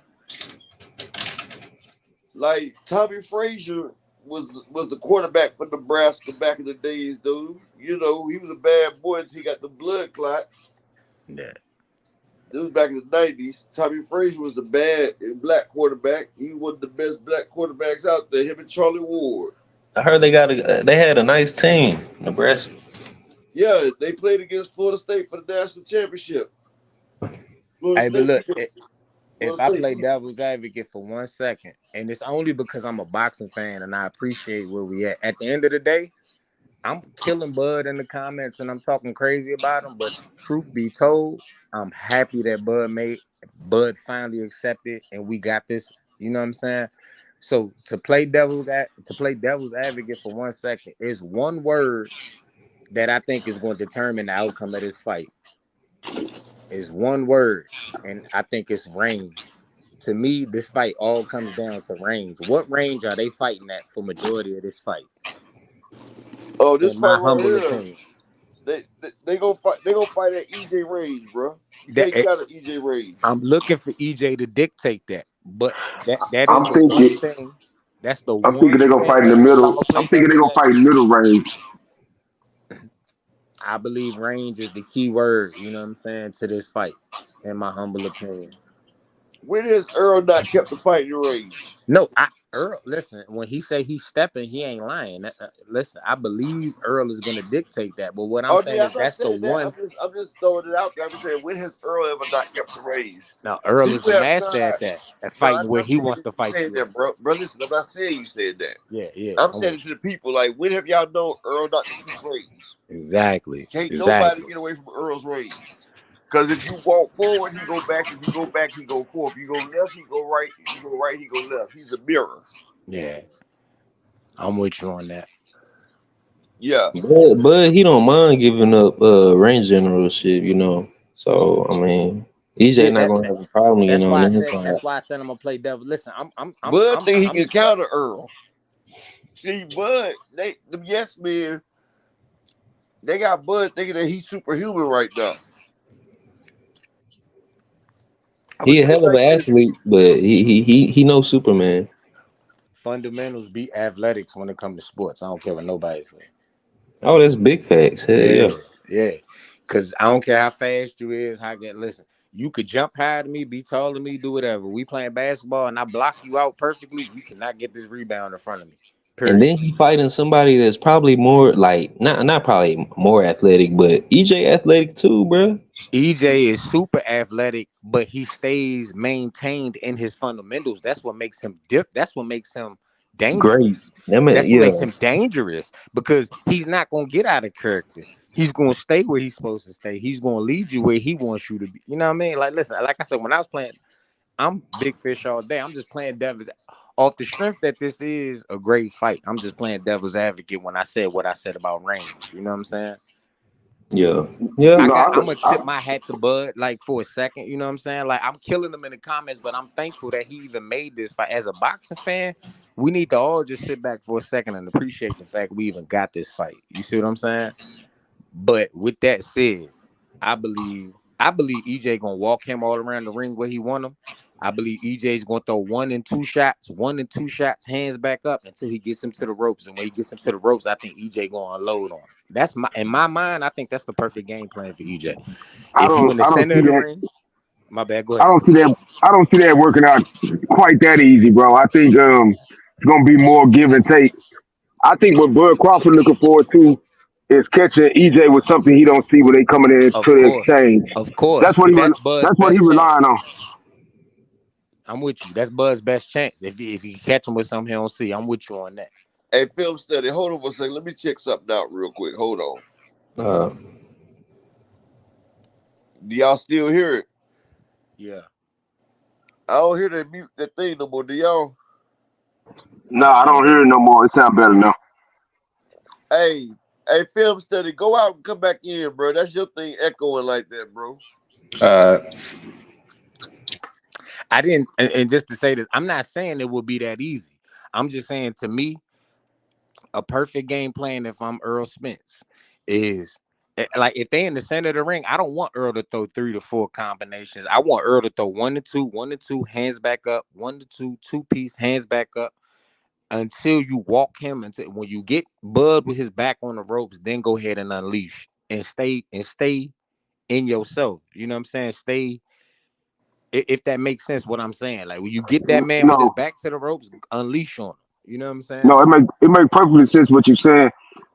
like Tommy Frazier was the quarterback for Nebraska back in the days, though. You know, he was a bad boy until he got the blood clots. Yeah. This was back in the 90s. Tommy Frazier was a bad black quarterback. He was one of the best black quarterbacks out there, him and Charlie Ward. I heard they had a nice team, Nebraska. Yeah, they played against Florida State for the national championship. Florida Hey, but State look, beat them. if Florida I State play beat them. devil's advocate for 1 second, and it's only because I'm a boxing fan and I appreciate where we at. At the end of the day, I'm killing Bud in the comments and I'm talking crazy about him. But truth be told, I'm happy that Bud finally accepted and we got this. You know what I'm saying? So to play devil's advocate for 1 second is one word that I think is going to determine the outcome of this fight. Is one word, and I think it's range. To me, this fight all comes down to range. What range are they fighting at for majority of this fight? Oh, this In fight my right humble here, opinion. they gonna fight. They gonna fight at EJ range, bro. You can't That count at EJ range. I'm looking for EJ to dictate that, but that is I'm the one thinking, thing. That's the I'm one thinking they're gonna thing. fight in the If I'm middle. gonna play I'm thinking they're devil's gonna fight advocate, in middle range. I believe range is the key word. You know what I'm saying to this fight, in my humble opinion. When has Earl not kept the fight in range? No, Earl. Listen, when he say he's stepping, he ain't lying. Listen, I believe Earl is gonna dictate that. But what I'm Oh saying yeah, is I'm not that's the saying that. one. I'm just throwing it out there. I'm just saying when has Earl ever not kept the range? Now Earl is People the have not. master at that, at No, fighting I'm where not he saying wants that to you fight said you at. that, bro. Bro, listen, I'm not saying you said that. Yeah. I'm I'm saying it with to the people. Like, when have y'all known Earl not to keep range? you. Exactly. Can't nobody Exactly. get away from Earl's range. Because if you walk forward, he go back. If you go back, he go forward. If you go left, he go right. If you go right, he go left. He's a mirror. Yeah, I'm with you on that. Yeah. But he don't mind giving up range generalship, you know. So I mean, EJ Yeah, not gonna have a problem, you that's know, why on I his said side. that's why I said I'm gonna play devil. Listen, Bud think he can counter Earl. See, Bud, them yes men, They got Bud thinking that he's superhuman right now. I would He a tell It's hell you of an like this. athlete, but he no Superman. fundamentals beat athletics when it comes to sports. I don't care what nobody says. Oh, that's big facts. Hell yeah. Yeah, yeah. Cause I don't care how fast you is, how get listen. You could jump higher than me, be taller than me, do whatever. We playing basketball and I block you out perfectly. You cannot get this rebound in front of me. And Period. then he fighting somebody that's probably more like not probably more athletic, but EJ athletic too, bro. EJ is super athletic, but he stays maintained in his fundamentals. That's what makes him That's what makes him Great. dangerous. That man, That's what yeah. makes him dangerous because he's not gonna get out of character. He's gonna stay where he's supposed to stay. He's gonna lead you where he wants you to be. You know what I mean? Like, listen, like I said, when I was playing, I'm big fish all day. I'm just playing devil's off the strength that this is a great fight. I'm just playing devil's advocate when I said what I said about range. You know what I'm saying? Yeah. Yeah. No, I'm gonna tip my hat to Bud like for a second, you know what I'm saying? Like I'm killing him in the comments, but I'm thankful that he even made this fight. As a boxing fan, we need to all just sit back for a second and appreciate the fact we even got this fight. You see what I'm saying? But with that said, I believe EJ gonna walk him all around the ring where he want him. I believe EJ's gonna throw 1 and 2 shots, hands back up until he gets him to the ropes. And when he gets him to the ropes, I think EJ gonna unload on him. That's in my mind, I think that's the perfect game plan for EJ. If you in the I don't center see of the that. ring, my bad, go I ahead. don't see that. I don't see that working out quite that easy, bro. I think it's gonna be more give and take. I think what Bud Crawford looking forward to is catching EJ with something he don't see when they coming into Of the course, exchange. of course, What because he that's Bud's that's what he best chance. relying on. I'm with you. That's Bud's best chance. If he catch him with something he don't see, I'm with you on that. Hey, film study. Hold on for a second. Let me check something out real quick. Hold on. Uh, Do y'all still hear it? Yeah. I don't hear that mute that thing no more. Do y'all? No, I don't No. hear it no more. It sound better now. Hey, hey, film study. Go out and come back in, bro. That's your thing echoing like that, bro. uh, I didn't, and just to say this, I'm not saying it would be that easy. I'm just saying to me, a perfect game plan if I'm Earl Spence is like if they in the center of the ring, I don't want Earl to throw 3 to 4 combinations. I want Earl to throw 1 to 2, hands back up, 1 to 2, 2-piece, hands back up until you walk him until when you get Bud with his back on the ropes, then go ahead and unleash and stay in yourself. You know what I'm saying? Stay if that makes sense what I'm saying. Like when you get that man with his No, back to the ropes, unleash on him. You know what I'm saying? no, it make perfectly sense what you're saying.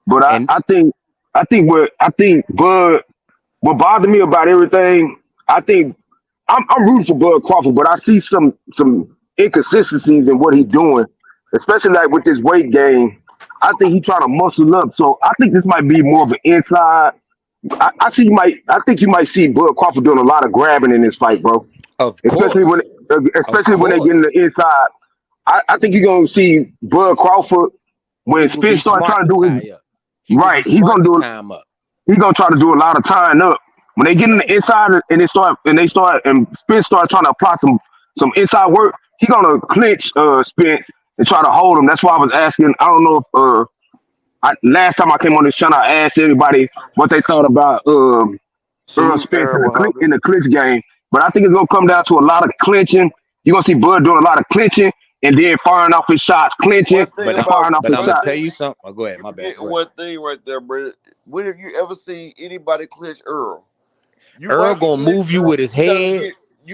But And I think Bud what bothered me about everything, I think I'm rooting for Bud Crawford, but I see some inconsistencies in what he's doing, especially like with this weight gain. I think he's trying to muscle up, so I think this might be more of an inside. I think you might see Bud Crawford doing a lot of grabbing in this fight, bro. of Especially when course, of especially when they get in course, the inside. I think you're gonna see Bud Crawford when he will be Spence start smart trying to to do his tie up. He will be right. smart to tie him up. He's gonna try to do a lot of tying up. When they get in the inside and and Spence start trying to apply some inside work, he gonna clinch Spence and try to hold him. That's why I was asking. I don't know if last time I came on this channel, I asked everybody what they thought about Earl Salute Spence Aaron Muhammad. in the clinch game. But I think it's gonna come down to a lot of clinching. You're gonna see Bud doing a lot of clinching and then firing off his shots, clinching One thing But and I'm about firing off but his I'm one gonna shots. tell thing, you something. Oh, go ahead. you My bad. forgetting Go ahead. one thing right there, bro. When have you ever seen anybody clinch Earl? You Earl might get gonna clinch move you Earl, with but his head,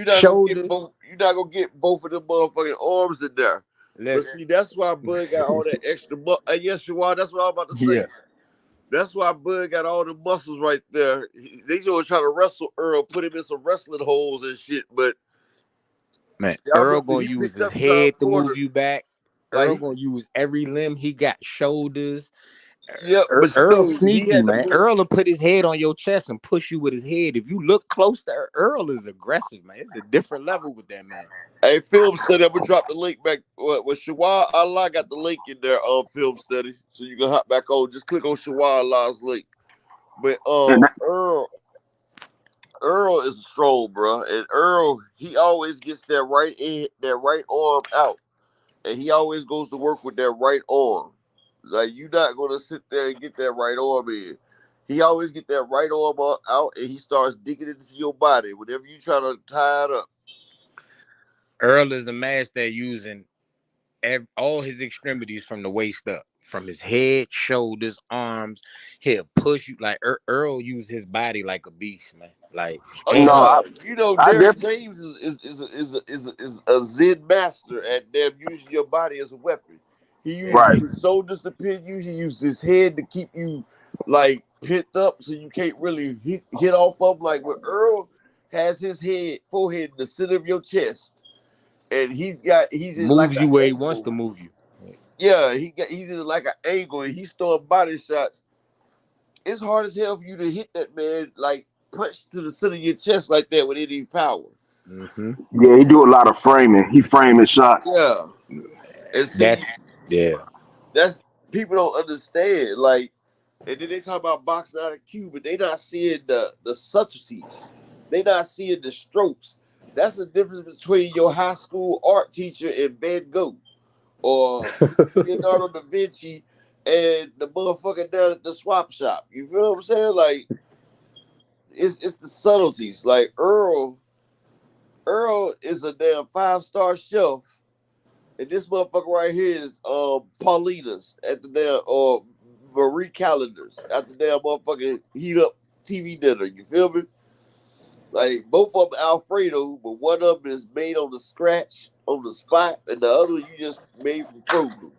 shoulders. you're not gonna get both of them motherfucking arms in there. But Listen. see, that's why Bud got all that extra yes, you are. That's what I'm about to Yeah. say. That's why Bud got all the muscles right there. They just trying to wrestle Earl, put him in some wrestling holes and shit. But Man, y'all Earl remember gonna he use picked his up Sean head to move Porter. you back. Like Earl gonna use every limb he got, shoulders. yeah, but you Earl know, he sneaky, had to man. put Earl will put his head on your chest and push you with his head. If you look close to Earl is aggressive, man. It's a different level with that man. a film study. I'm gonna drop the link back. What Shawar Allah got the link in there on film study, so you can hop back on. Just click on Shawar Allah's link. But And that, Earl is strong, bro, and Earl he always gets that right arm out, and he always goes to work with that right arm. Like you're not gonna sit there and get that right arm in. He always get that right arm out, and he starts digging into your body whenever you try to tie it up. Earl is a master using all his extremities from the waist up, from his head, shoulders, arms. He'll push you like Earl used his body like a beast, man. Like, Oh and No, he yeah, you know I Derrick definitely. James is a Zen master at damn using your body as a weapon. He uses Right. his shoulders to pin you. He uses his head to keep you like pent up so you can't really hit off of him. Like when Earl has his forehead in the center of your chest, and he's in like moves an you where he wants angle. to move you. Yeah, he's in like an angle, and he's throwing body shots. It's hard as hell for you to hit that man like punch to the center of your chest like that with any power. Mm-hmm. Yeah, he do a lot of framing. He frame his shots. Yeah, and see, That's yeah. that's people don't understand. Like, and then they talk about boxing out of Q, but they not seeing the subtleties. They not seeing the strokes. That's the difference between your high school art teacher and Van Gogh, or Leonardo da Vinci and the motherfucker down at the swap shop. You feel what I'm saying? Like, it's the subtleties. Like Earl is a damn 5-star chef. And this motherfucker right here is Paulina's at the damn or Marie Callender's at the damn motherfucking heat up TV dinner. You feel me? Like both of them Alfredo, but one of them is made on the scratch on the spot, and the other you just made from frozen.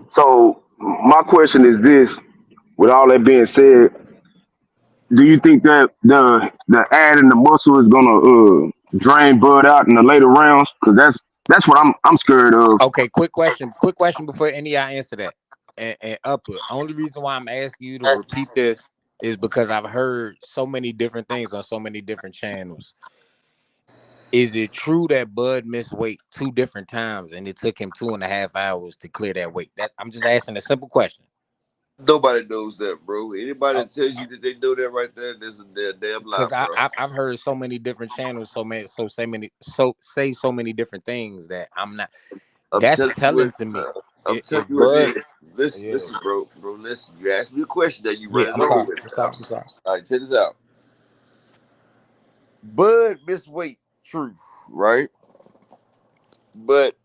So my question is this: with all that being said, do you think that the adding the muscle is gonna drain Bud out in the later rounds? Because that's what I'm scared of. Okay, quick question. Quick question before any of y'all answer that. And upper. Only reason why I'm asking you to repeat this is because I've heard so many different things on so many different channels. Is it true that Bud missed weight 2 different times and it took him 2.5 hours to clear that weight? That I'm just asking a simple question. Nobody knows that, bro. Anybody that tells you that they know that right there, there's a damn lie, Because bro. I've heard so many different channels, say so many different things that I'm not. I'm That's telling you telling what, to me. I'm telling If you what Bud, it is. Listen, yeah, listen, bro, listen. You asked me a question that you yeah. running I'm over sorry. with. I'm sorry. I'm sorry. All right, check this out. Bud missed weight, true, right? But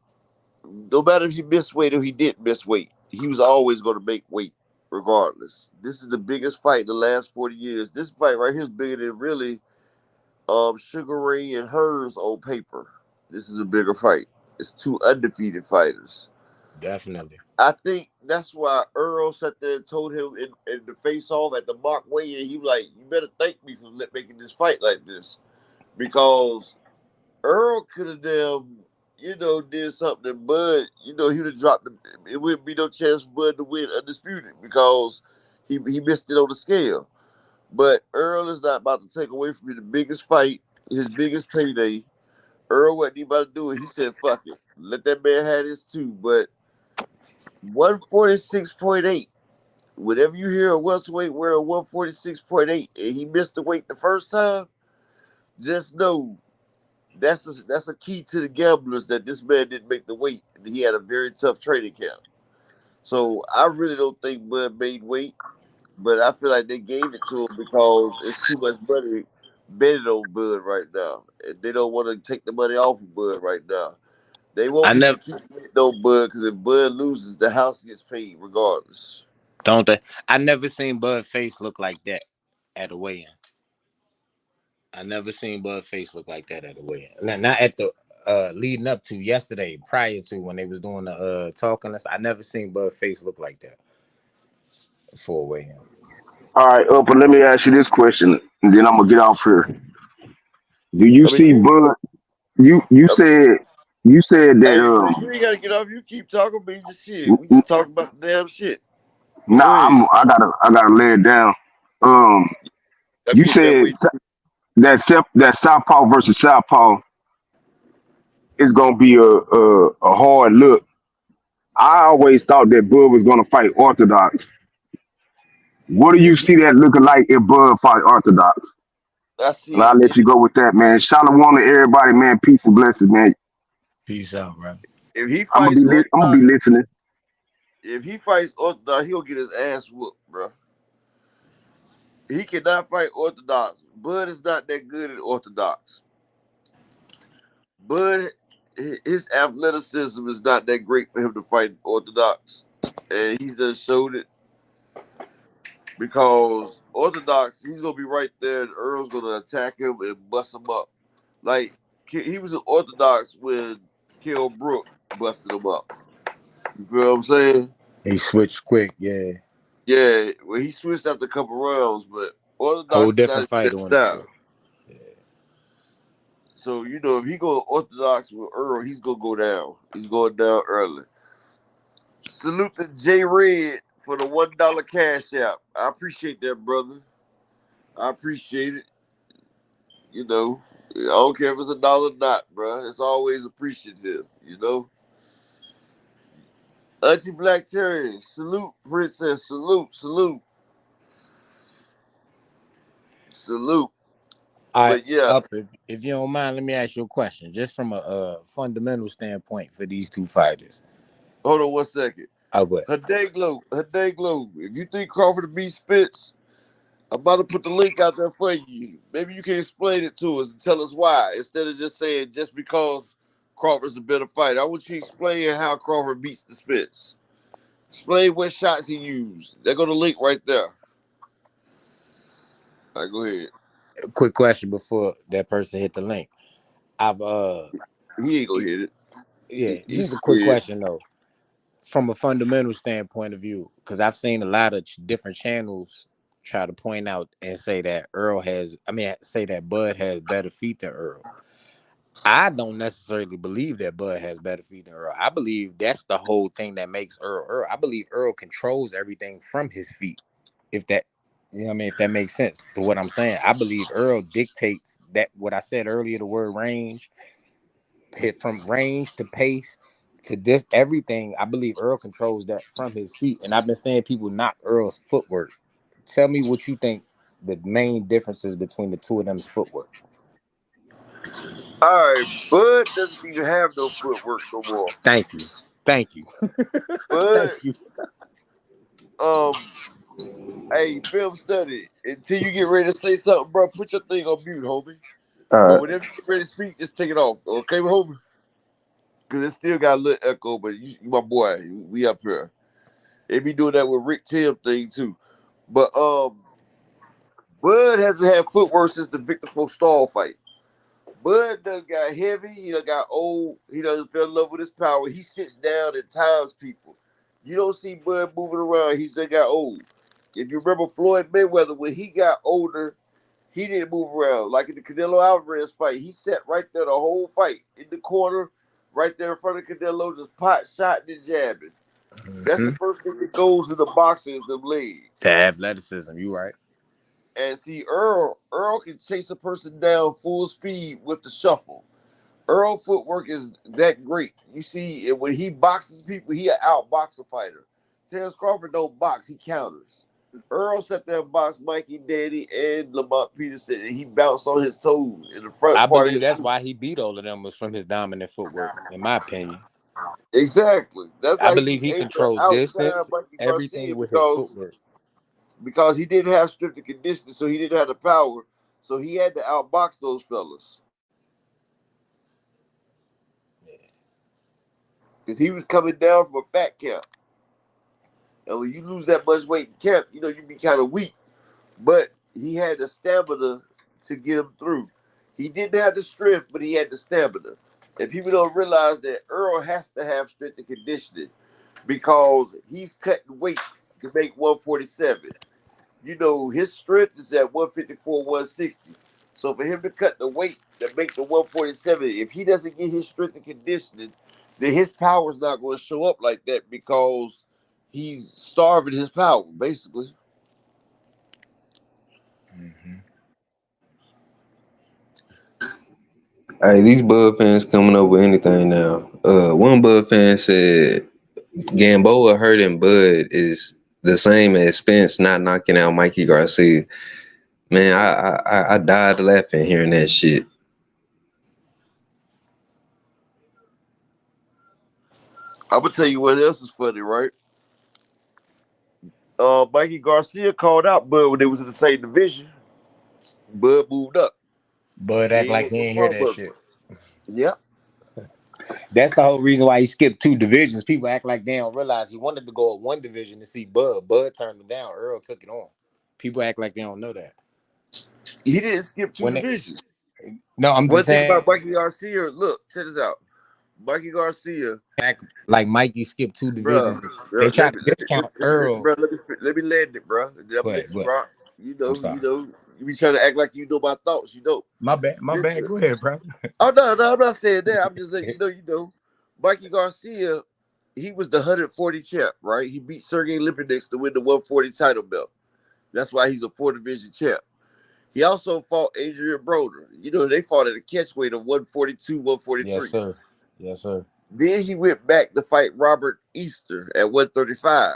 no matter if he missed weight or he didn't miss weight, he was always going to make weight regardless. This is the biggest fight in the last 40 years. This fight right here is bigger than really Sugar Ray and hers on paper. This is a bigger fight. It's two undefeated fighters. Definitely. I think that's why Earl sat there and told him in the face off at the mock weigh-in, he was like, you better thank me for making this fight like this. Because Earl could have damn, did something that Bud, he would have dropped him. It wouldn't be no chance for Bud to win undisputed because he missed it on the scale. But Earl is not about to take away from you the biggest fight, his biggest payday. Earl wasn't even about to do it. He said, fuck it. Let that man have this too. But 146.8. Whenever you hear a welterweight wear a 146.8 and he missed the weight the first time, just know that's a key to the gamblers that this man didn't make the weight and he had a very tough training camp. So I really don't think Bud made weight, but I feel like they gave it to him because it's too much money betting on Bud right now, and they don't want to take the money off of Bud right now. They want I people never to keep betting on Bud because if Bud loses, the house gets paid regardless. don't they. I never seen Bud face look like that at a weigh-in. I never seen Bud face look like that at a weigh-in. Not at the leading up to yesterday, prior to when they was doing the talking. I never seen Bud face look like that for a weigh-in. All right, but let me ask you this question, and then I'm gonna get off here. Do you I mean, see Bud? You I mean, said that hey, you ain't gotta get off. You keep talking, but you just shit. We n- just talking about the damn shit. nah, Go ahead. I gotta lay it down. Um, I you get that said way. that Southpaw versus Southpaw is gonna be a hard look. I always thought that Bud was gonna fight Orthodox. What do you If he, see that looking like if Bud fight Orthodox? I And see I'll let it. you go with that, man. Shalom to everybody, man. Peace and blessings, man. Peace out, bro. If he fights I'm gonna be Orthodox, listening. if he fights Orthodox, he'll get his ass whooped, bro. He cannot fight Orthodox. Bud is not that good at Orthodox. Bud, his athleticism is not that great for him to fight Orthodox. And he just showed it because Orthodox, he's going to be right there and Earl's going to attack him and bust him up. Like, he was an Orthodox when Kell Brook busted him up. You feel what I'm saying? He switched quick, yeah. Yeah, well, he switched after a couple rounds, but Orthodox Whole is different not fighter that on the style. show. Yeah. So, you know, if he go Orthodox with Earl, he's going to go down. He's going down early. Salute to J Red for the $1 cash app. I appreciate that, brother. I appreciate it. You know, I don't care if it's $1 or not, bro. It's always appreciative, you know. Auntie Black Terry, salute, Princess, salute, salute. Salute. All right, But yeah, up if you don't mind, let me ask you a question, just from a fundamental standpoint for these two fighters. hold on 1 second. I would. Hadeglo. If you think Crawford beat Spence, I'm about to put the link out there for you. Maybe you can explain it to us and tell us why, instead of just saying just because Crawford's a better fighter. I want you to explain how Crawford beats the Spence. Explain what shots he used. There go the link right there. All right, go ahead. Quick question before that person hit the link. I've He ain't gonna hit it. yeah, He's just a quick scared. question though. From a fundamental standpoint of view, because I've seen a lot of different channels try to point out and say that say that Bud has better feet than Earl. I don't necessarily believe that Bud has better feet than Earl. I believe that's the whole thing that makes Earl Earl. I believe Earl controls everything from his feet. If that, if that makes sense to what I'm saying. I believe Earl dictates that what I said earlier, the word range, hit from range to pace to this everything. I believe Earl controls that from his feet. And I've been saying people knock Earl's footwork. Tell me what you think the main differences between the two of them's footwork. All right, Bud doesn't even have no footwork no more. Thank you. Thank you. Bud, Thank you. hey, film study. Until you get ready to say something, bro, put your thing on mute, homie. All But right. whenever you get ready to speak, just take it off, okay, homie? Because it still got a little echo, but you my boy, we up here. They be doing that with Rick Tim thing too. But Bud hasn't had footwork since the Victor Postol fight. Bud done got heavy. He done got old. He done fell in love with his power. He sits down and times people. You don't see Bud moving around. He still got old. If you remember Floyd Mayweather, when he got older, he didn't move around. Like in the Canelo Alvarez fight, he sat right there the whole fight in the corner, right there in front of Canelo, just pot shotting and jabbing. That's the first thing that goes in the boxing is them legs. To athleticism, you right. And see, Earl can chase a person down full speed with the shuffle. Earl footwork is that great. You see, when he boxes people, he an outboxer fighter. Terence Crawford don't box, he counters. Earl sat there and boxed Mikey Danny and Lamont Peterson, and he bounced on his toes in the front I part of believe his that's feet. why he beat all of them was from his dominant footwork, in my opinion. Exactly. That's I how believe he he able to controls outshine distance, Mikey everything Garcia with his footwork. because he didn't have strength and conditioning, so he didn't have the power. So he had to outbox those fellas. Because he was coming down from a fat camp. And when you lose that much weight in camp, you be kind of weak. But he had the stamina to get him through. He didn't have the strength, but he had the stamina. And people don't realize that Earl has to have strength and conditioning because he's cutting weight to make 147. His strength is at 154, 160. So for him to cut the weight to make the 147, if he doesn't get his strength and conditioning, then his power's not going to show up like that because he's starving his power, basically. Hey, these Bud fans coming up with anything now. One Bud fan said Gamboa hurting Bud is the same as Spence not knocking out Mikey Garcia. Man, I died laughing hearing that shit. I'm going to tell you what else is funny, right? Mikey Garcia called out Bud when they was in the same division. Bud moved up. Bud He act ain't like want he no ain't hear problem that with shit. it. Yep. That's the whole reason why he skipped 2 divisions. People act like they don't realize he wanted to go up 1 division to see Bud. Bud turned him down. Earl took it on. People act like they don't know that. He didn't skip 2 When they, divisions. no, I'm One just thing saying, about Mikey Garcia, look, check this out. Mikey Garcia, act like Mikey skipped 2 bro. divisions. They try to discount Earl. Let me land it, bro. I'm Go ahead, let go you ahead. rock. I'm sorry. You be trying to act like you know my thoughts. You know. My bad. My bad. Listen. Go ahead, bro. Oh no, I'm not saying that. I'm just letting you know. You know, Mikey Garcia, he was the 140 champ, right? He beat Sergey Lipinets to win the 140 title belt. That's why he's a 4 division champ. He also fought Adrian Broner. You know, they fought at a catch weight of 142, Yes, 143. sir. Yes, sir. Then he went back to fight Robert Easter at 135.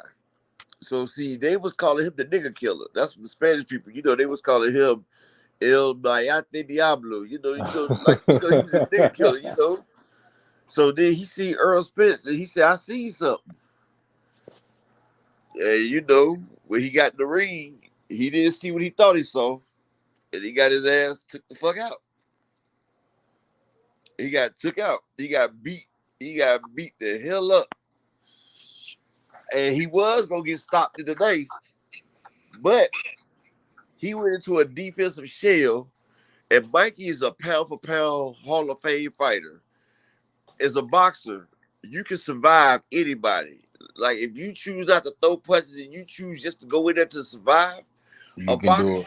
So see, they was calling him the nigga killer. That's what the Spanish people, they was calling him El Mayate Diablo. He was a nigga killer. So then he see Earl Spence and he said, I seen something. And when he got in the ring, he didn't see what he thought he saw. And he got his ass took the fuck out. He got took out. He got beat. He got beat the hell up. And he was gonna get stopped in the ninth, but he went into a defensive shell. And Mikey is a pound for pound Hall of Fame fighter. As a boxer, you can survive anybody. Like if you choose not to throw punches and you choose just to go in there to survive, You a can do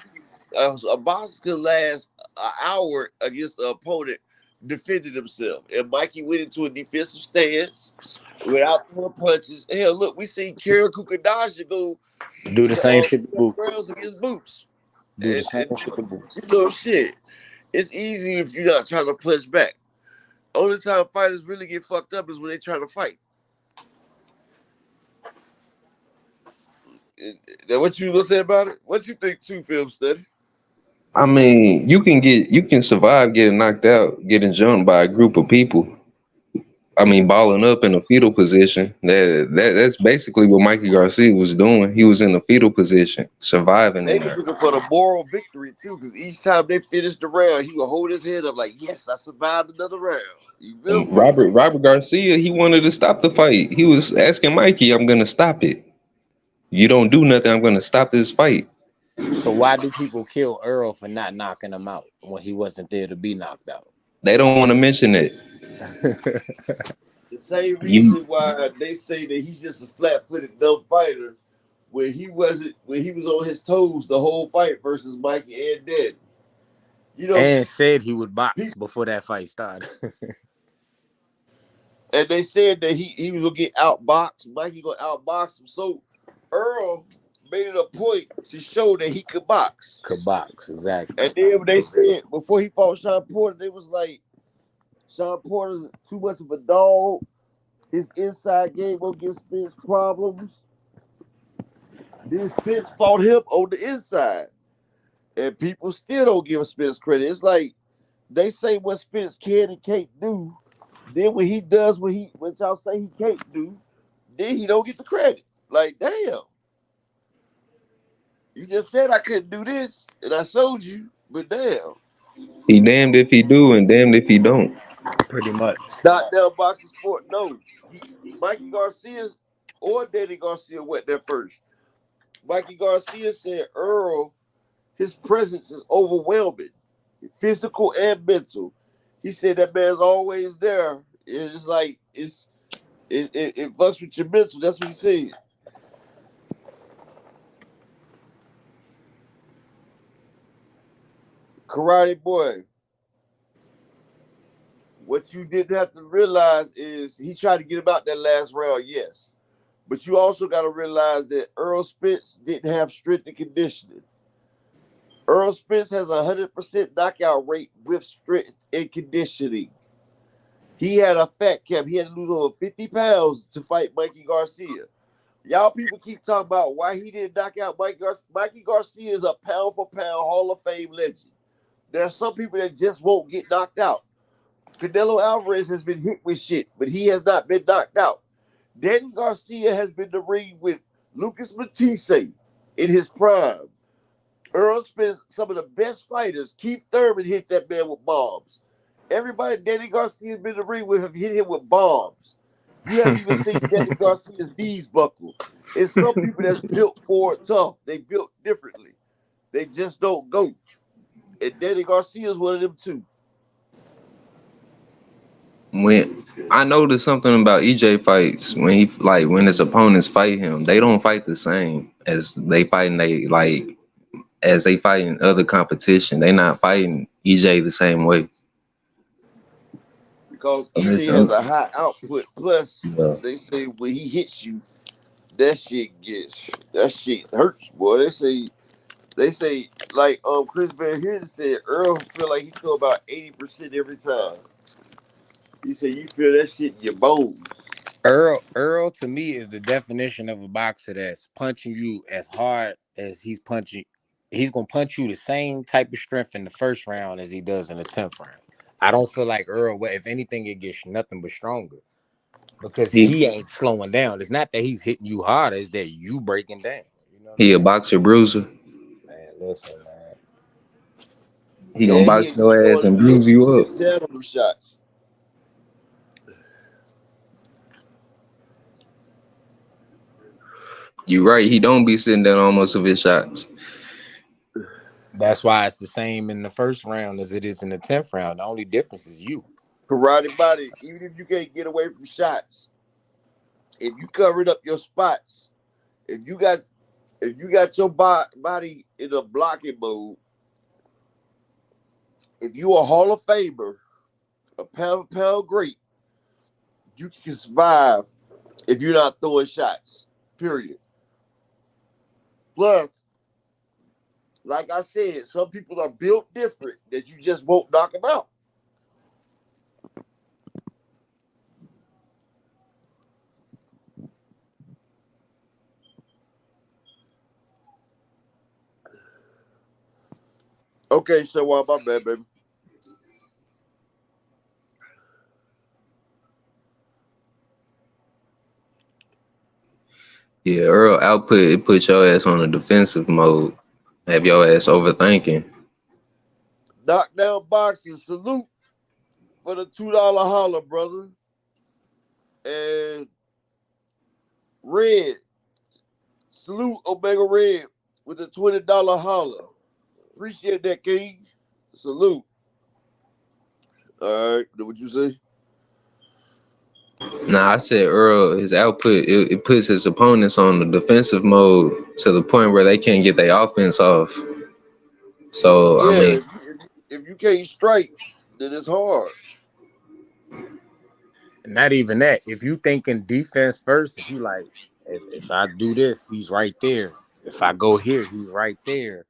boxer, a boxer could last an hour against the opponent defending himself. And Mikey went into a defensive stance without throwing punches. Hell, look, we seen Karen Kukadasha go it. Do the same shit to Boots. rounds against Boots. Do the And same shit to Boots. shit. It's easy if you're not trying to push back. Only time fighters really get fucked up is when they trying to fight. Now, what you gonna say about it? What you think too, Film Study? I mean, you can survive getting knocked out, getting jumped by a group of people. I mean, balling up in a fetal position. That's basically what Mikey Garcia was doing. He was in a fetal position, surviving They in was there. looking for the moral victory too, because each time they finished the round, he would hold his head up like, "Yes, I survived another round." You feel And me? Robert Garcia, he wanted to stop the fight. He was asking Mikey, "I'm gonna stop it. You don't do nothing. I'm gonna stop this fight." So why do people kill Earl for not knocking him out when he wasn't there to be knocked out? They don't want to mention it. The same You reason why they say that he's just a flat-footed dumb fighter, when he was on his toes the whole fight versus Mikey and Dead. And said he would He, box before that fight started. and they said that he was gonna get outboxed. Mikey gonna outbox him. So Earl made it a point to show that he could box. Could box, exactly. And then when they said before he fought Sean Porter, they was like, Sean Porter's too much of a dog. His inside game will give Spence problems. Then Spence fought him on the inside. And people still don't give Spence credit. It's like they say what Spence can and can't do. Then when he does what y'all say he can't do, then he don't get the credit. Like, damn. You just said I couldn't do this, and I showed you, but damn. he damned if he do and damned if he don't. Pretty much. Not down boxing sport, no. Mikey Garcia or Danny Garcia went there first. Mikey Garcia said Earl, his presence is overwhelming, physical and mental. He said that man's always there. It's like it fucks with your mental. That's what he said. Karate boy. What you didn't have to realize is he tried to get him out that last round, yes. But you also got to realize that Earl Spence didn't have strength and conditioning. Earl Spence has a 100% knockout rate with strength and conditioning. He had a fat cap. He had to lose over 50 pounds to fight Mikey Garcia. Y'all people keep talking about why he didn't knock out Mikey Garcia. Mikey Garcia is a pound for pound Hall of Fame legend. There are some people that just won't get knocked out. Canelo Alvarez has been hit with shit, but he has not been knocked out. Danny Garcia has been in the ring with Lucas Matisse in his prime. Earl Spence, some of the best fighters. Keith Thurman hit that man with bombs. Everybody Danny Garcia's been in the ring with have hit him with bombs. You haven't even seen Danny Garcia's knees buckle. It's some people that's built for it tough. They built differently. They just don't go. And Danny Garcia's one of them too. When I noticed something about EJ fights, when his opponents fight him, they don't fight the same as they fight in other competition. They not fighting EJ the same way. Because EJ has a high output. Plus, they say when he hits you, that shit hurts, boy. They say like Chris Van Heerden said, Earl feel like he throw about 80% every time. He said you feel that shit in your bones. Earl to me is the definition of a boxer that's punching you as hard as he's punching. He's gonna punch you the same type of strength in the first round as he does in the 10th round. I don't feel like Earl. If anything, it gets nothing but stronger because he ain't slowing down. It's not that he's hitting you harder; it's that you breaking down. You know He a boxer bruiser. Man, listen, man. He gonna box your ass and bruise you up. Sit down on them shots. You right. He don't be sitting down on most of his shots. That's why it's the same in the first round as it is in the 10th round. The only difference is you. Karate body, even if you can't get away from shots, if you covered up your spots, if you got your body in a blocking mode, if you a Hall of Famer, a pound great, you can survive if you're not throwing shots. Period. Plus, like I said, some people are built different that you just won't knock them out. Okay, so my bad, baby. Yeah, Earl output, it put your ass on a defensive mode. Have your ass overthinking. Knockdown boxing, salute for the $2 holler, brother. And Red, salute Omega Red with the $20 holler. Appreciate that, King. Salute. All right, what you say? Nah, I said Earl, his output, it puts his opponents on the defensive mode to the point where they can't get their offense off. So, Yeah, I mean, if you can't strike, then it's hard. Not even that. If you thinking defense first, if you like, if I do this, he's right there. If I go here, he's right there.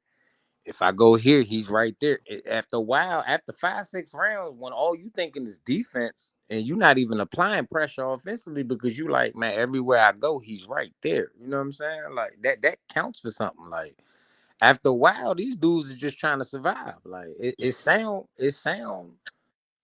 If I go here, he's right there. After a while, after 5-6 rounds, when all you thinking is defense and you're not even applying pressure offensively because you like, man, everywhere I go, he's right there. You know what I'm saying? Like that counts for something. Like after a while, these dudes are just trying to survive. Like it sound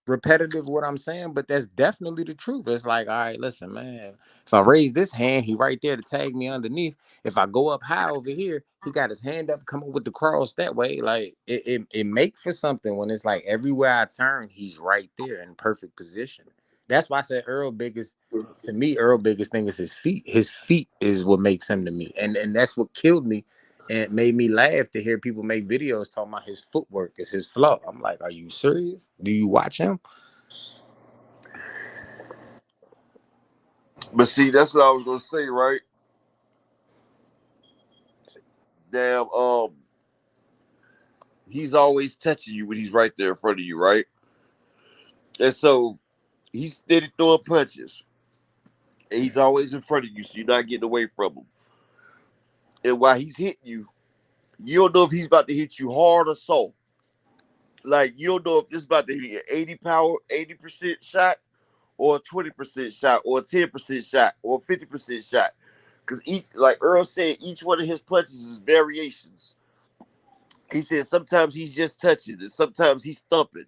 repetitive what I'm saying, but that's definitely the truth. It's like, all right, listen, man. If I raise this hand, he right there to tag me underneath. If I go up high over here, he got his hand up, coming with the cross that way. Like it makes for something when it's like everywhere I turn, he's right there in perfect position. That's why I said Earl biggest thing is his feet. His feet is what makes him to me, and that's what killed me. And it made me laugh to hear people make videos talking about his footwork is his flaw. I'm like, are you serious? Do you watch him? But see, that's what I was gonna say, right? Damn, he's always touching you when he's right there in front of you, right? And so he's steady throwing punches. And he's always in front of you, so you're not getting away from him. And while he's hitting you, you don't know if he's about to hit you hard or soft. Like you don't know if this is about to be an 80% shot, or a 20% shot, or a 10% shot, or a 50% shot. Because each, like Earl said, each one of his punches is variations. He said sometimes he's just touching and sometimes he's thumping.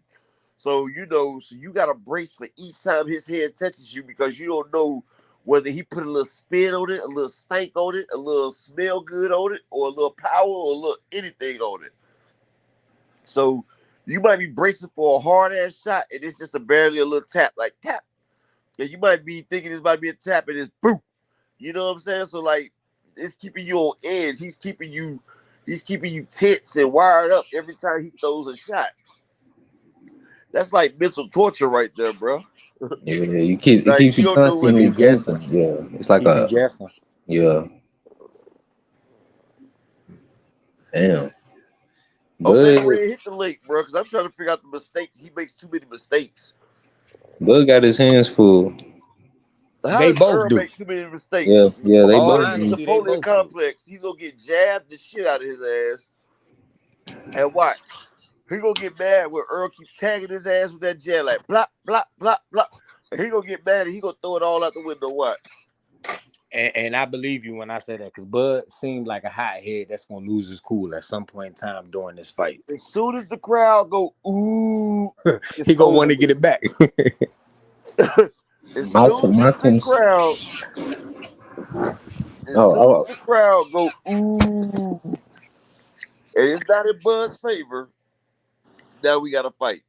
So you know, so you got to brace for each time his head touches you because you don't know whether he put a little spin on it, a little stank on it, a little smell good on it, or a little power, or a little anything on it. So you might be bracing for a hard ass shot, and it's just barely a little tap, like tap. And you might be thinking this might be a tap, and it's boom. You know what I'm saying? So like, it's keeping you on edge. He's keeping you tense and wired up every time he throws a shot. That's like mental torture right there, bro. Yeah, it Like keeps you you don't know Keep whether constantly you he guessing. guessing. Yeah, it's like Keep you a guessing. yeah. Damn, okay, Bud go ahead and hit the link, bro, because I'm trying to figure out the mistakes. He makes too many mistakes. Bud got his hands full. How They does both Earl do. make too many mistakes? Yeah, they All both Bud is do. honesty, they Napoleon both do. complex. He's gonna get jabbed the shit out of his ass. And watch. He gonna get mad when Earl keep tagging his ass with that jab, like blah, blah, blah, blah. And he gonna get mad and he gonna throw it all out the window. Watch. And I believe you when I say that, because Bud seemed like a hothead that's gonna lose his cool at some point in time during this fight. As soon as the crowd go, ooh, He it's gonna over want to get with. it back. As My soon my as the cons- crowd, as oh, soon as oh the crowd go, ooh, and it's not in Bud's favor, now we gotta fight.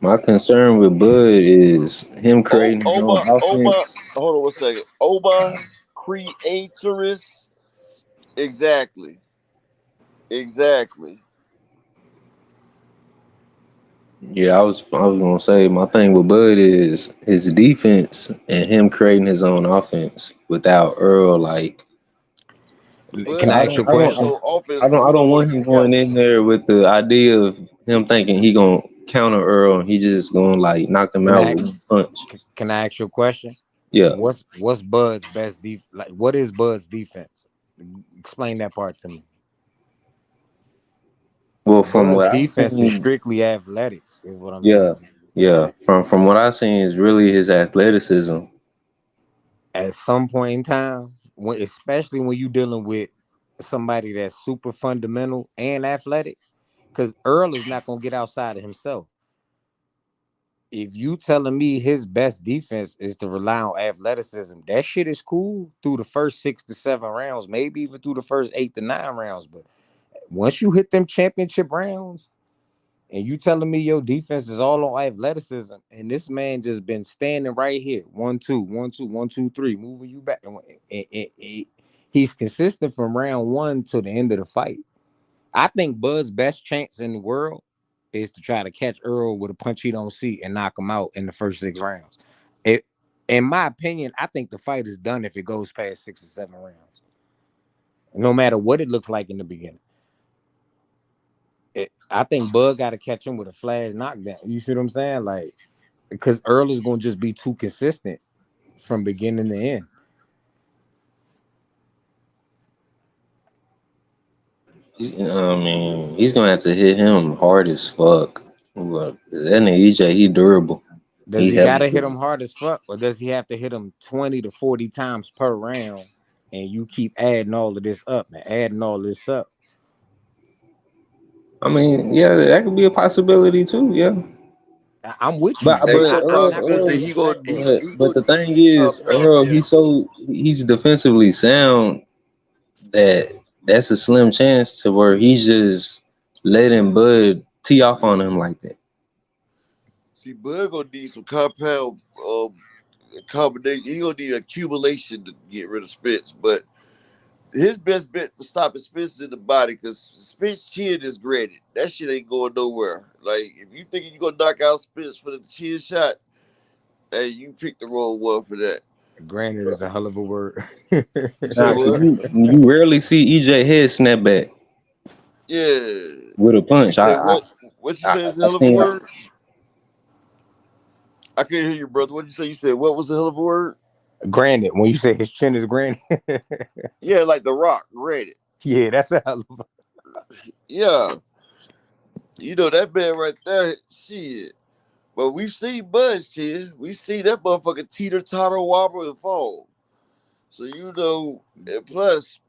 my concern with Bud is him creating his own Oba, offense. hold on one second. Oba, creatorist. Exactly. Exactly. Yeah, I was gonna say my thing with Bud is his defense and him creating his own offense without Earl. Like Bud Can I I ask can't you a don't I create don't question? no offense I because don't he I don't don't want want to him get going counted. in there with the idea of him thinking he gonna counter Earl and he just gonna like knock him Can out I with one punch. can I ask you a question? Yeah. What's Bud's best like what is Bud's defense? Explain that part to me. Well, from Bud's what I defense is seen, strictly athletic, is what I'm yeah, saying. yeah. From what I seen is really his athleticism. At some point in time, especially when you're dealing with somebody that's super fundamental and athletic, because Earl is not gonna get outside of himself. If you telling me his best defense is to rely on athleticism, that shit is cool through the first 6 to 7 rounds, maybe even through the first 8 to 9 rounds. But once you hit them championship rounds, and you telling me your defense is all on athleticism, and this man just been standing right here, 1-2, 1-2, 1-2, 3, moving you back, he's consistent from round one to the end of the fight. I think Bud's best chance in the world is to try to catch Earl with a punch he don't see and knock him out in the first 6 rounds. It, in my opinion, I think the fight is done if it goes past 6 or 7 rounds, no matter what it looks like in the beginning. I think Bud got to catch him with a flash knockdown. You see what I'm saying? Like, because Earl is going to just be too consistent from beginning to end. I mean, he's gonna have to hit him hard as fuck. Look, that nigga EJ, he durable. Does He he got heavy. to hit him hard as fuck, or does he have to hit him 20 to 40 times per round? And you keep adding all of this up and adding all this up. I mean, yeah, that could be a possibility too. Yeah, I'm with but you. Hey, but no I'm Earl, not going to possibility. Earl, disrespect Bud. He but gonna the thing is, compound Earl, you. he's defensively sound that that's a slim chance to where he's just letting Bud tee off on him like that. See, Bud gonna need some compound combination. He gonna need accumulation to get rid of Spence. But his best bet for stopping Spence is in the body because Spence chin is granted. That shit ain't going nowhere. Like if you thinking you gonna knock out Spence for the chin shot, hey, you picked the wrong one for that. Granted, is a hell of a word. You say Nah, cause what? you rarely see EJ head snap back Yeah. with a You punch. say what? What you say is a I hell of a seen word? I can't hear you, brother. What you say? You said what was a hell of a word? Granted, when you say his chin is granted, Yeah, like the Rock, granted. yeah, that's a hell of a. Yeah. You know that man right there, shit. But we've seen Buzz here. We see that motherfucker teeter totter wobble and fall. So you know, and plus,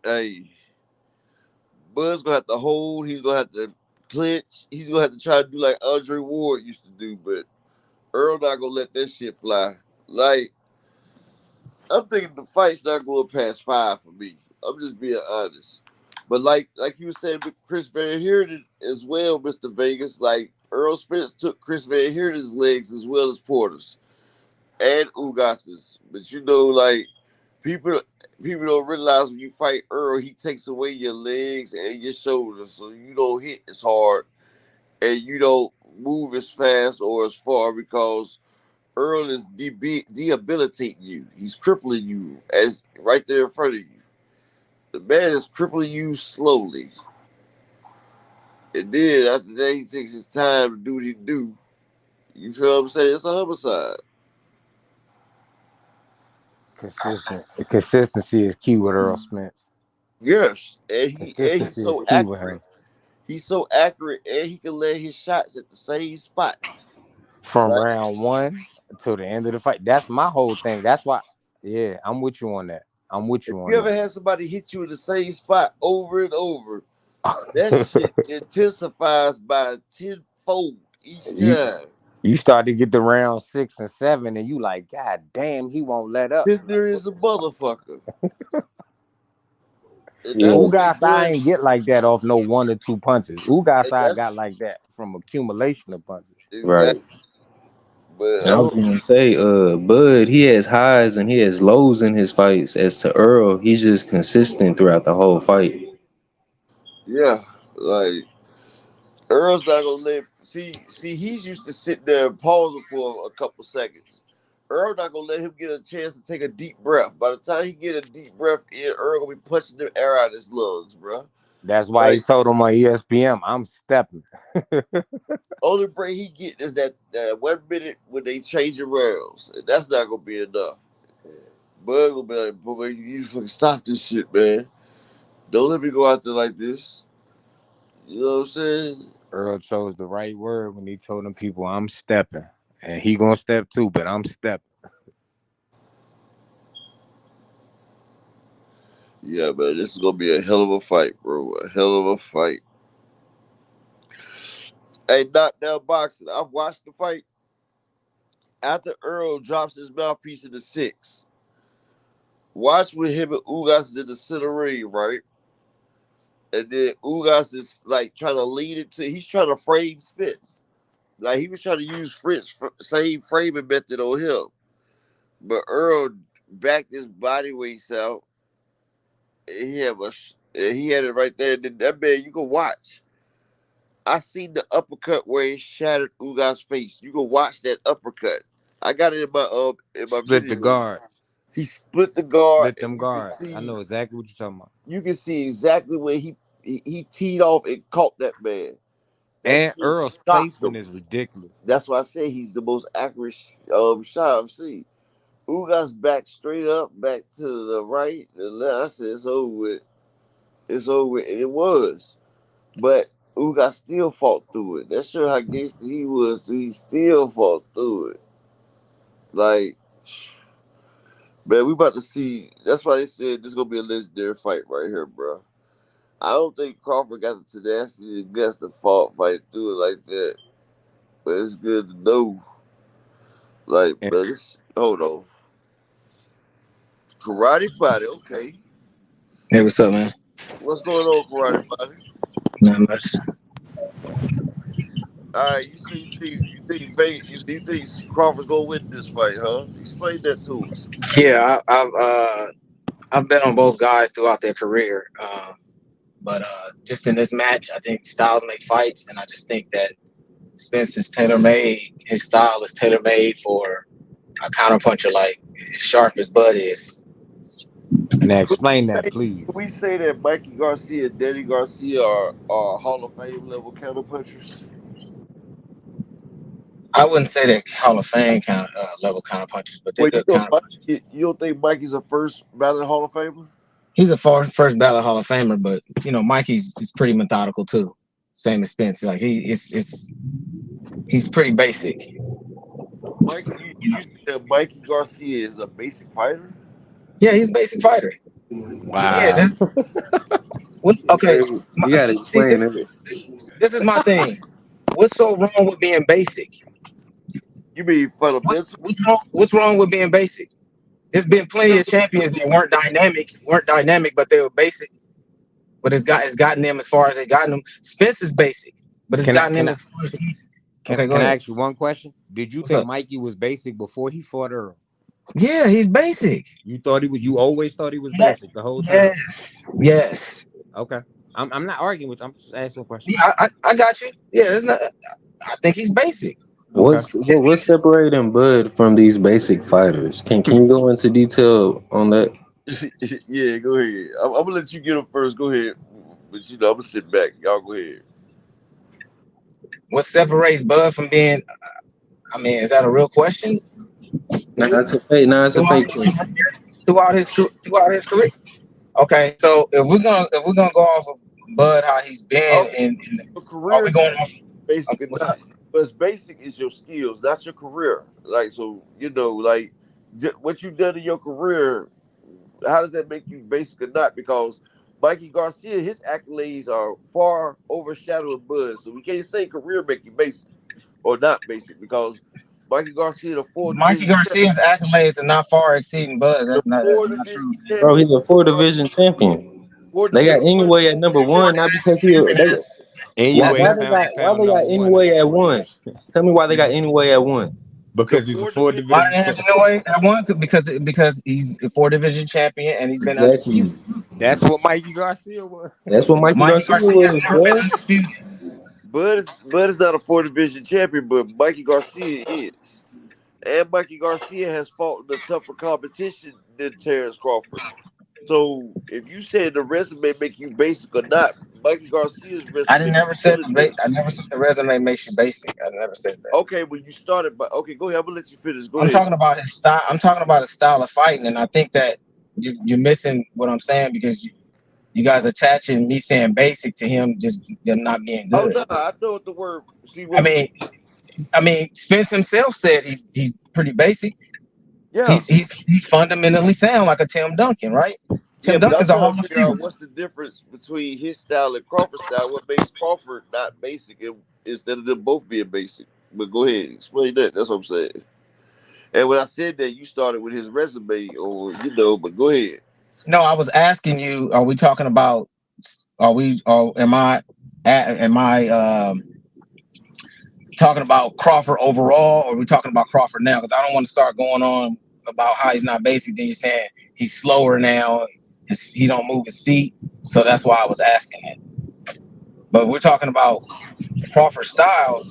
hey, Buzz gonna have to hold. He's gonna have to clinch. He's gonna have to try to do like Andre Ward used to do. But Earl not gonna let that shit fly. Like, I'm thinking the fight's not going past 5 for me. I'm just being honest. But like you said with Chris Van Heerden as well, Mr. Vegas, like Earl Spence took Chris Van Heerden's legs as well as Porter's and Ugas's. But you know, like people don't realize when you fight Earl, he takes away your legs and your shoulders, so you don't hit as hard and you don't move as fast or as far because Earl is debilitating you. He's crippling you as right there in front of you. The man is crippling you slowly. And then after that, he takes his time to do what he do. You feel what I'm saying? It's a homicide. Consistency is key with Earl Spence. Yes. And he's Consistency is so key with accurate. him. He's so accurate and he can land his shots at the same spot. From Like round 1 to the end of the fight. That's my whole thing. That's why. Yeah, I'm with you on that. I'm with if you you on ever had somebody hit you in the same spot over and over, that shit that. intensifies by tenfold each you time. you start to get to round 6 and 7, and you like, God damn, he won't let up. This Like, there what is a the fuck? motherfucker. And that's Yeah. what he Ugas ain't does. get like that off no 1 or 2 punches. And Ugas that's got like that from accumulation of punches. exactly. Right. But I was gonna say, Bud, he has highs and he has lows in his fights. As to Earl, he's just consistent throughout the whole fight. yeah, like Earl's not gonna let see he's used to sit there and pausing for a couple seconds. Earl not gonna let him get a chance to take a deep breath. By the time he get a deep breath in, Earl gonna be punching the air out of his lungs, bro. That's why he Like told him on ESPN, I'm stepping. only break he get is that 1 minute when they change the rounds, and that's not gonna be enough. Bud gonna be like, boy, you need to fucking stop this shit, man. Don't let me go out there like this. You know what I'm saying? Earl chose the right word when he told them people, I'm stepping. And he gonna step too, but I'm stepping. Yeah, man, this is gonna be a hell of a fight, bro. A hell of a fight. Hey, knockdown boxing. I've watched the fight. After Earl drops his mouthpiece in the 6, watch with him and Ugas is in the center ring, right? And then Ugas is like trying to lead it to. He's trying to frame Spence. Like he was trying to use Fritz same framing method on him, but Earl backed his body weights out. And he had it right there. And then that man, you can watch. I seen the uppercut where it shattered Ugas' face. You can watch that uppercut. I got it in my Split the videos. guard. He split the guard, Split and them guards. I know exactly what you're talking about. you can see exactly where he teed off and caught that man. That And shit Earl's shocked placement him. is ridiculous. That's why I say he's the most accurate shot I've seen. Ugas back straight up, back to the right, the left. I said it's over with. It's over with, and it was. But Ugas still fought through it. That showed how gangster he was. So he still fought through it. Like, man, we about to see. That's why they said this is gonna be a legendary fight right here, bro. I don't think Crawford got the tenacity and guts to fight through it like that. But it's good to know. Like, And man, hold on. Karate body, okay. Hey, what's up, man? What's going on, karate body? Not much. All right, you think Crawford's gonna win this fight, huh? Explain that to us. Yeah, I've bet on both guys throughout their career, but just in this match, I think styles make fights, and I just think that Spence is tailor made. His style is tailor made for a counterpuncher like as sharp as Bud is. now Could explain that, please. we say that Mikey Garcia and Danny Garcia are Hall of Fame level counterpunchers? I wouldn't say they're Hall of Fame level counterpunchers, but they're Well, good counterpunchers. You don't think Mikey's a first ballot Hall of Famer? He's a first ballot Hall of Famer, but Mikey's is pretty methodical too. Same as Spence. Like he's pretty basic. Mikey, you said that Mikey Garcia is a basic fighter? Yeah, he's a basic fighter. Wow. Yeah. Okay. You gotta explain it. This is my thing. What's so wrong with being basic? You mean fundamental? What's wrong with being basic? There's been plenty of champions that weren't dynamic, but they were basic. But it's gotten them as far as it gotten them. Spence is basic, but it's gotten them as far as. Okay, go Can I ahead. ask you one question? Did you What's think up? Mikey was basic before he fought Earl? Yeah, he's basic. You thought he was. You always thought he was basic the whole time. Yes. Okay. I'm not arguing with you. I'm just asking a question. Yeah, I got you. Yeah, it's not. I think he's basic. What's separating Bud from these basic fighters? Can you go into detail on that? Yeah, go ahead. I'm gonna let you get up first. Go ahead, but I'm gonna sit back. Y'all go ahead. What separates Bud from being? I mean, is that a real question? It's a fake question. Throughout his career. Okay, so if we're gonna go off of Bud, how he's been, and career, are we going off? Basic or not? But basic is your skills, that's your career. Like, so like what you've done in your career. How does that make you basic or not? Because Mikey Garcia, his accolades are far overshadowing Bud, so we can't say career make you basic or not basic because Mikey Garcia, Mikey Garcia's accolades are not far exceeding Bud's. That's not true. Bro, he's a 4-division champion. They got anyway at number one, not because why they got anyway at one? Tell me why they got anyway at one. Because he's a 4-division. Why they have anyway at one? Because he's a 4-division champion and he's been undisputed. That's what Mikey Garcia was. That's what Mikey Garcia was, bro. Bud is not a 4-division champion, but Mikey Garcia is. And Mikey Garcia has fought in the tougher competition than Terrence Crawford. So if you said the resume make you basic or not, Mikey Garcia's resume. I never said the resume makes you basic. I never said that. Okay, when you started, but okay, go ahead. I'm gonna let you finish. Go I'm ahead. talking about his style. I'm talking about his style of fighting, and I think that you're missing what I'm saying because you guys attaching me saying basic to him just them not being good. Oh no, I know what the word. See, I mean, Spence himself said he's pretty basic. Yeah, he's fundamentally sound like a Tim Duncan, right? Tim Duncan's a Hall of Famer. What's the difference between his style and Crawford's style? What makes Crawford not basic instead of them both being basic? But go ahead, explain that. That's what I'm saying. And when I said that, you started with his resume, or but go ahead. No, I was asking you. Are we talking about? Am I talking about Crawford overall, or are we talking about Crawford now? Because I don't want to start going on about how he's not basic. Then you're saying he's slower now. He don't move his feet, so that's why I was asking it. But we're talking about Crawford style.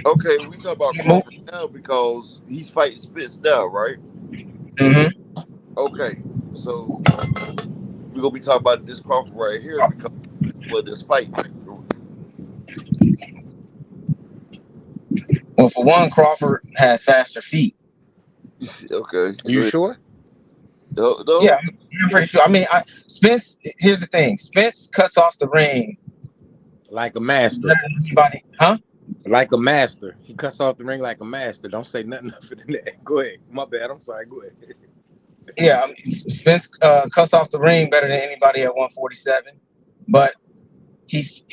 Okay, we talk about Crawford now because he's fighting Spence now, right? Mm-hmm. Okay, so we're gonna be talking about this Crawford right here because this fight. Well, for one, Crawford has faster feet. Okay, are you sure? No. Yeah, I'm pretty sure. I mean, Spence. Here's the thing: Spence cuts off the ring like a master. Anybody, huh? Like a master. He cuts off the ring like a master. Don't say nothing other than that. Go ahead. My bad. I'm sorry. Go ahead. Yeah, Spence cuts off the ring better than anybody at 147, but his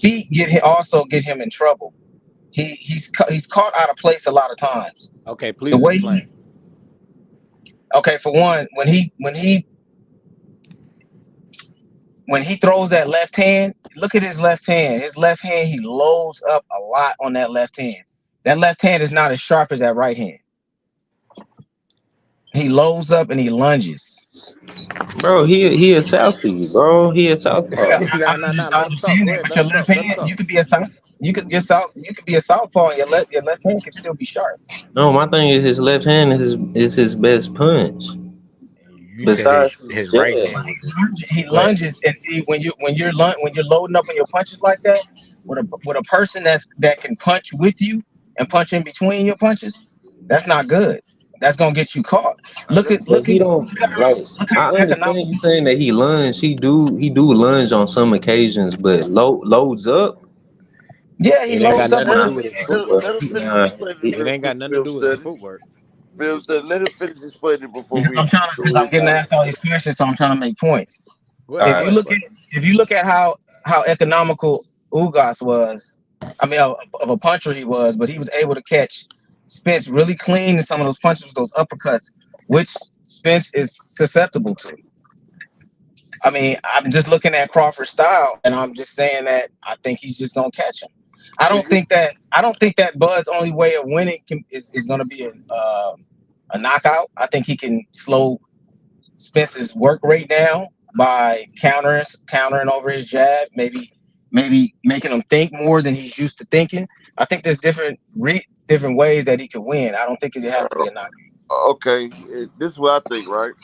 feet also get him in trouble. He's caught out of place a lot of times. Okay, please explain. Okay, for one, when he throws that left hand, look at his left hand. His left hand, he loads up a lot on that left hand. That left hand is not as sharp as that right hand. He loads up and he lunges. Bro, he a Southie, bro. He a Southpaw. You could be a South. You could be a southpaw and your left hand can still be sharp. No, my thing is his left hand is his best punch. Besides his right hand, he lunges, and see when you're loading up on your punches like that, with a person that can punch with you and punch in between your punches, that's not good. That's gonna get you caught. I understand you saying that he lunge. He do lunge on some occasions, but loads up. Yeah, he loads up. It ain't got nothing to do with his footwork. Phil said, let him finish explaining before we. I'm getting asked all these questions, so I'm trying to make points. If you look at how economical Ugas was I mean, of a puncher he was, but he was able to catch Spence really clean in some of those punches, those uppercuts, which Spence is susceptible to. I mean, I'm just looking at Crawford's style, and I'm just saying that I think he's just gonna catch him. I don't think that Bud's only way of winning is going to be a knockout. I think he can slow Spence's work rate down by countering over his jab, maybe making him think more than he's used to thinking. I think there's different ways that he could win. I don't think it has to be a knockout. Okay, this is what I think, right?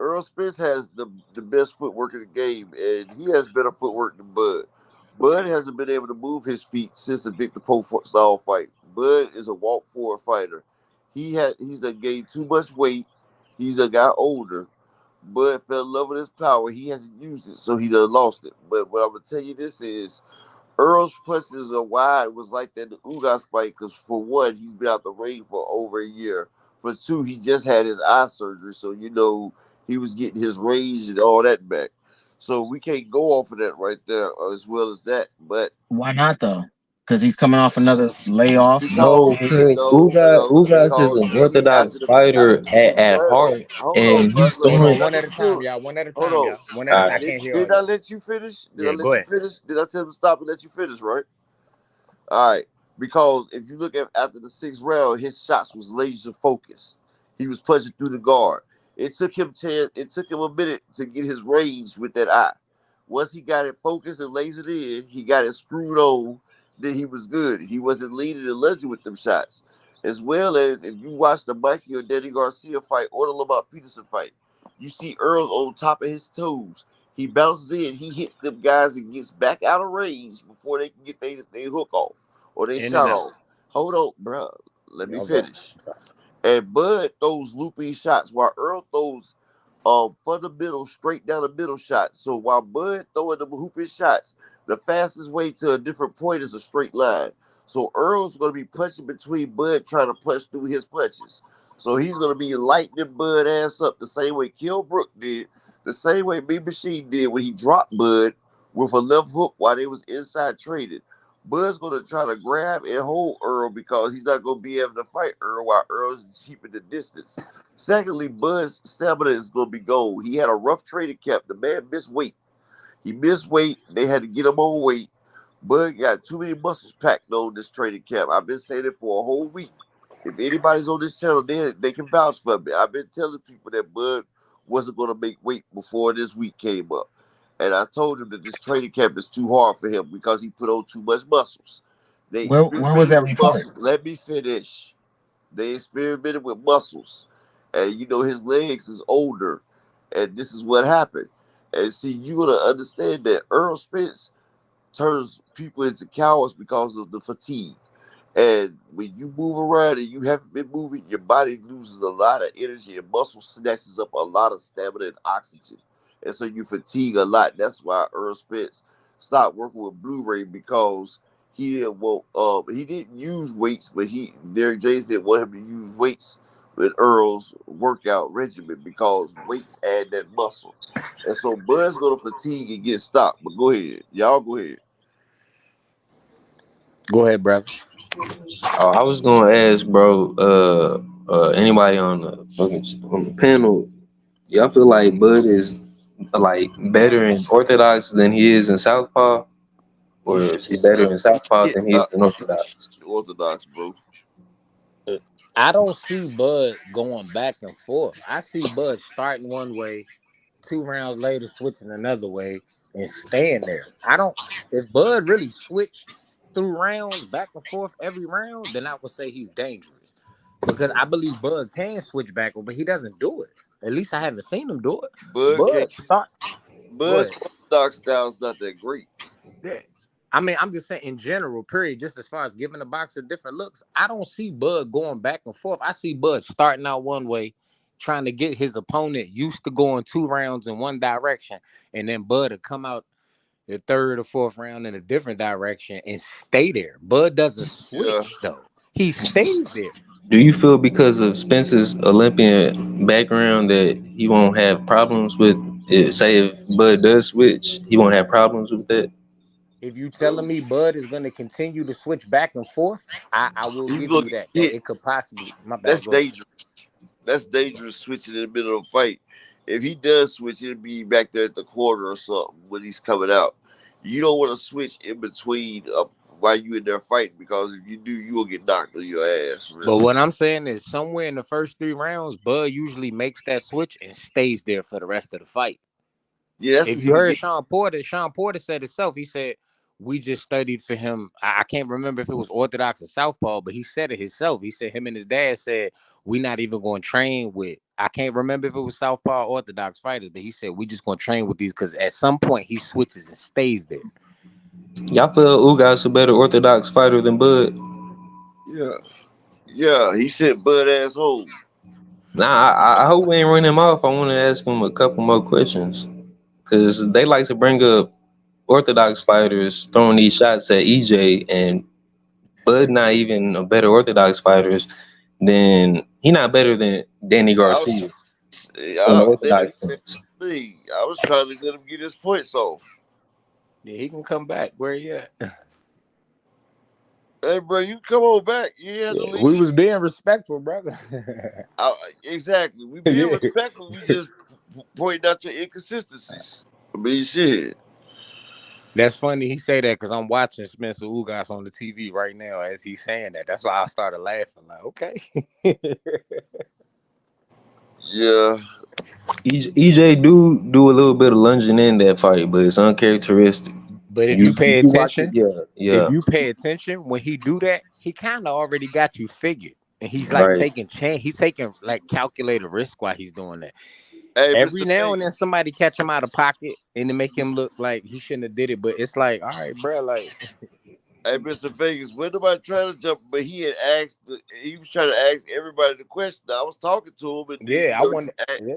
Earl Spence has the best footwork in the game, and he has better footwork than Bud. Bud hasn't been able to move his feet since the Victor Poe style fight. Bud is a walk forward fighter. He's done gained too much weight. He's done got older. Bud fell in love with his power. He hasn't used it, so he done lost it. But what I'm gonna tell you this is Earl's punches are wide. It was like that in the Ugas fight because for one, he's been out the ring for over a year. For two, he just had his eye surgery, so he was getting his range and all that back. So we can't go off of that right there as well as that. But Why not though? Because he's coming off another layoff. No, because because Ugas is because an after orthodox after fighter the at, sixth at round, heart, hold on, and bro. he's Look, Hold on, throwing. one let at me a time, feel. y'all. One at a Hold time, on. y'all. One at All a time. I right. can't hear all Did I y'all. let you finish? Did I Yeah, go let you ahead. finish? Did I tell him to stop and let you finish? Right. All right. Because if you look at after the sixth round, his shots was laser focused. He was punching through the guard. It took him a minute to get his range with that eye. Once he got it focused and lasered in, he got it screwed on. Then he was good. He wasn't leading and lunging with them shots. As well as if you watch the Mikey or Danny Garcia fight or the Lamont Peterson fight, you see Earl on top of his toes. He bounces in, he hits them guys and gets back out of range before they can get their hook off or they In and shot out. off. Hold on, bro. Let me Okay. finish. I'm sorry. And Bud throws looping shots while Earl throws fundamental straight down the middle shots. So while Bud throwing them hooping shots, the fastest way to a different point is a straight line. So Earl's gonna be punching between Bud trying to punch through his punches. So he's gonna be lighting Bud ass up the same way Kilbrook did, the same way Big Machine did when he dropped Bud with a left hook while they was inside trading. Bud's gonna try to grab and hold Earl because he's not gonna be able to fight Earl while Earl's keeping the distance. Secondly, Bud's stamina is gonna be gone. He had a rough training camp. The man missed weight. He missed weight. They had to get him on weight. Bud got too many muscles packed on this training camp. I've been saying it for a whole week. If anybody's on this channel, they can vouch for me. I've been telling people that Bud wasn't gonna make weight before this week came up. And I told him that this training camp is too hard for him because he put on too much muscles. They Where was experimented that with report? muscles. Let me finish. They experimented with muscles. And his legs is older. And this is what happened. And see, you gotta understand that Earl Spence turns people into cowards because of the fatigue. And when you move around and you haven't been moving, your body loses a lot of energy and muscle snatches up a lot of stamina and oxygen. And so you fatigue a lot. That's why Earl Spence stopped working with Blu-ray because he didn't use weights, but Derrick James didn't want him to use weights with Earl's workout regimen because weights add that muscle. And so Bud's gonna fatigue and get stopped. But go ahead. Y'all go ahead. Go ahead, brother. I was gonna ask, bro. Anybody on the panel? Y'all feel like Bud is like better in Orthodox than he is in Southpaw, or is he better in Southpaw than he is in Orthodox? Orthodox, bro. I don't see Bud going back and forth. I see Bud starting one way, 2 rounds later switching another way and staying there. I don't. If Bud really switched through rounds back and forth every round, then I would say he's dangerous because I believe Bud can switch back, but he doesn't do it. At least I haven't seen him do it. Bud can't. Bud start. Go Bud's ahead. Orthodox style's not that great. I mean, I'm just saying in general, period, just as far as giving the boxer different looks, I don't see Bud going back and forth. I see Bud starting out one way, trying to get his opponent used to going 2 rounds in one direction, and then Bud to come out the third or fourth round in a different direction and stay there. Bud doesn't Yeah. switch, though. He stays there. Do you feel because of Spence's Olympian background that he won't have problems with it? Say if Bud does switch, he won't have problems with that? if you telling me Bud is gonna continue to switch back and forth, I will He's give you looking that. That hit. it could possibly. My bad. That's Go ahead. dangerous. That's dangerous switching in the middle of a fight. If he does switch, it'll be back there at the corner or something when he's coming out. You don't want to switch in between while you in there fighting because if you do, you will get knocked on your ass. But Really. what I'm saying is, somewhere in the first 3 rounds, Bud usually makes that switch and stays there for the rest of the fight. Yeah, that's If because you he be heard getting. Sean Porter said himself, he said, we just studied for him. I can't remember if it was Orthodox or Southpaw, but he said it himself. He said him and his dad said, we not even going to train with, I can't remember if it was Southpaw or Orthodox fighters, but he said, we just going to train with these because at some point he switches and stays there. Y'all feel Ugas a better orthodox fighter than Bud? Yeah, yeah. He said Bud ass home. Nah, I hope we ain't run him off. I want to ask him a couple more questions because they like to bring up orthodox fighters throwing these shots at EJ, and Bud not even a better orthodox fighters than he not better than Danny I was, Garcia in the Danny, orthodox sense. I was trying to let him get his points off. Yeah, he can come back. Where he at? Hey, bro, you come on back. You had to Yeah, we leave. was being respectful, brother. Exactly. We being Yeah. respectful. We just pointing out your inconsistencies. I mean, shit. That's funny he say that because I'm watching Spencer Ugas on the TV right now as he's saying that. That's why I started laughing. Like, okay. Yeah. EJ do a little bit of lunging in that fight, but it's uncharacteristic. But if You you pay you watch it, attention, yeah, when he do that, he kind of already got you figured. And he's like right. taking chance. He's taking like calculated risk while he's doing that. Hey, Every Mr. now and then Vegas. somebody catch him out of pocket and to make him look like he shouldn't have did it. But it's like, all right, bro, like Hey, Mr. Vegas. When nobody trying to jump, but he had asked. He was trying to ask everybody the question. I was talking to him, and then yeah, I wonder. Yeah.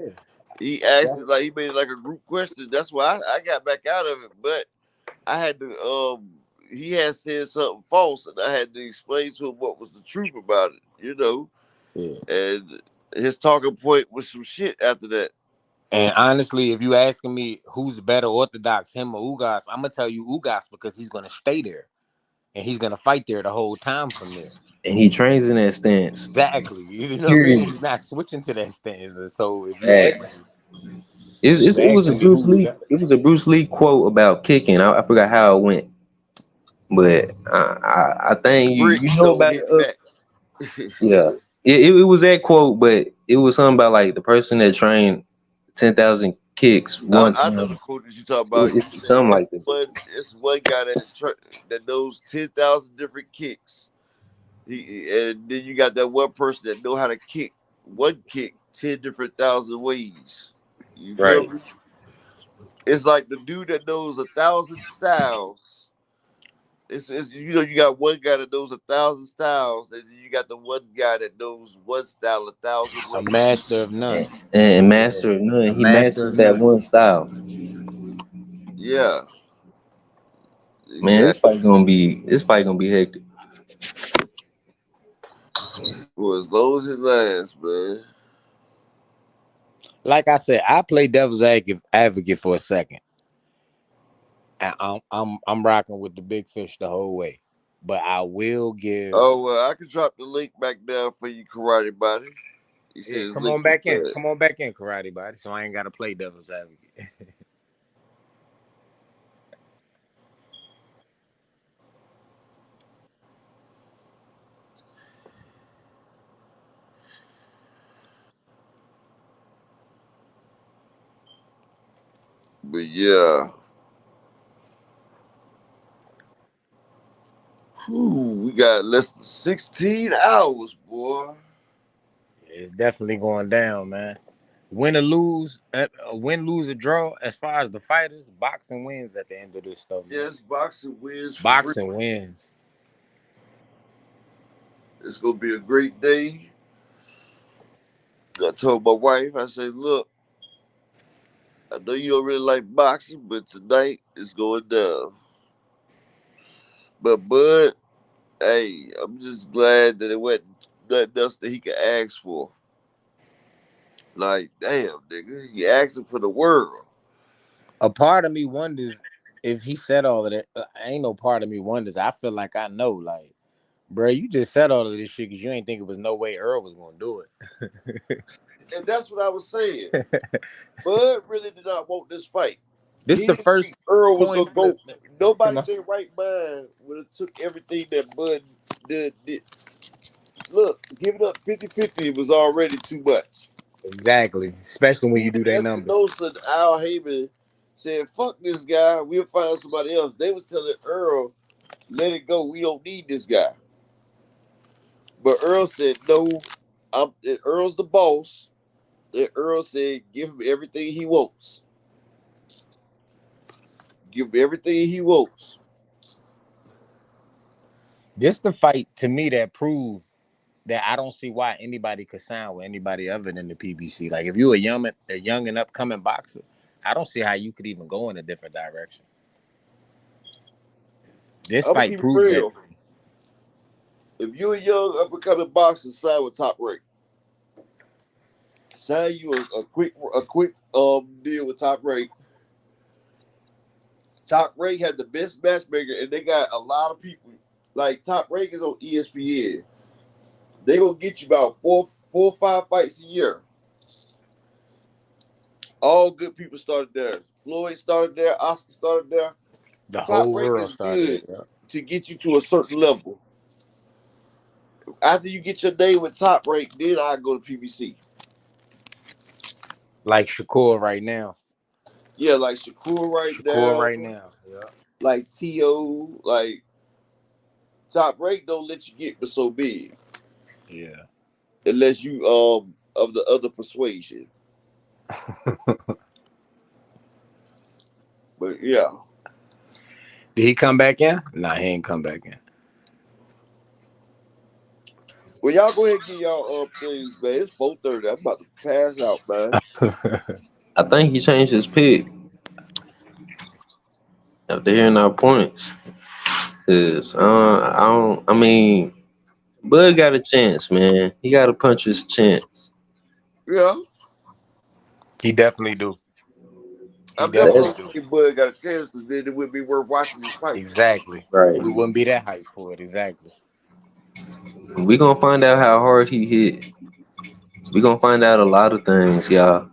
he asked it like he made it like a group question. That's why I got back out of it. But I had to. He had said something false, and I had to explain to him what was the truth about it. Yeah. And his talking point was some shit after that. And honestly, if you asking me who's the better orthodox, him or Ugas, I'm gonna tell you Ugas because he's gonna stay there and he's gonna fight there the whole time from there. And he trains in that stance. Exactly. You know what I mean? Period. He's not switching to that stance. And so Facts. if you It was a asking me Bruce who's Lee. better, It was a Bruce Lee quote about kicking. I forgot how it went, but I think you Bricks know don't about hit it. back. Yeah, it was that quote, but it was something about like the person that trained 10,000 kicks one I know the time. quote that you talk about. You It's said something like that. it's one guy that knows 10,000 different kicks. And then you got that one person that know how to kick one kick 10,000 ways. You feel Right. me? It's like the dude that knows 1,000 styles. It's you got one guy that knows 1,000 styles, and then you got the one guy that knows one style 1,000 a ways. master of none. And Yeah. master of none, A he master of mastered that none. one style. Yeah, Man, exactly. this fight gonna be hectic. For as long as it lasts, man. Like I said, I play devil's advocate for a second. And I'm rocking with the big fish the whole way. But I will give. Oh well, I can drop the link back down for you, karate body. He said Yeah, his come link on is back in. bad. Come on back in, karate body. So I ain't gotta play devil's advocate. But yeah, we got less than 16 hours, boy. It's definitely going down, man. Win, lose, or draw. As far as the fighters, boxing wins at the end of this stuff, man. Yes, boxing wins for real. Boxing wins. It's gonna be a great day. I told my wife, I said, look, I know you don't really like boxing, but tonight it's going down. But Bud, hey, I'm just glad that it wasn't nothing else that he could ask for. Like, damn, nigga, he asking for the world. A part of me wonders if he said all of that, ain't no part of me wonders. I feel like I know, like, bro, you just said all of this shit because you ain't think it was no way Earl was gonna do it. And that's what I was saying. Bud really did not want this fight. This He the didn't first think Earl was point. gonna go. Nobody in their right mind would have took everything that Bud did. Look, giving up 50-50 was already too much. Exactly, especially when you Even do their numbers. Espinosa and Al Heyman said, "Fuck this guy. We'll find somebody else." They was telling Earl, "Let it go. We don't need this guy." But Earl said, "No, Earl's the boss." And Earl said, "Give him everything he wants. Give him everything he wants." This the fight to me that proved that I don't see why anybody could sign with anybody other than the PBC. Like if you're a young and upcoming boxer, I don't see how you could even go in a different direction. This I'm fight proves that. If you're a young up-and-coming boxer, sign with Top Rank. Sign you a quick deal with Top Rank. Top Rank had the best matchmaker, and they got a lot of people. Like Top Rank is on ESPN. They gonna get you about four or five fights a year. All good people started there. Floyd started there. Oscar started there. The Top whole Rank world is started good to get you to a certain level. After you get your name with Top Rank, then I go to PBC. Like Shakur right now. Yeah, like Shakur right now. Yeah. Like T.O. Like Top Rank don't let you get but so big. Yeah. Unless you of the other persuasion. But yeah. Did he come back in? Nah, he ain't come back in. Well, y'all go ahead and get y'all things, man. It's 4:30. I'm about to pass out, man. I think he changed his pick after hearing our points. Cause I mean, Bud got a chance, man. He got to punch his chance. Yeah. He definitely do. I'm definitely thinking Bud got a chance because then it would be worth watching this fight. Exactly. Right. We wouldn't be that hyped for it. Exactly. We gonna find out how hard he hit. We gonna find out a lot of things, y'all.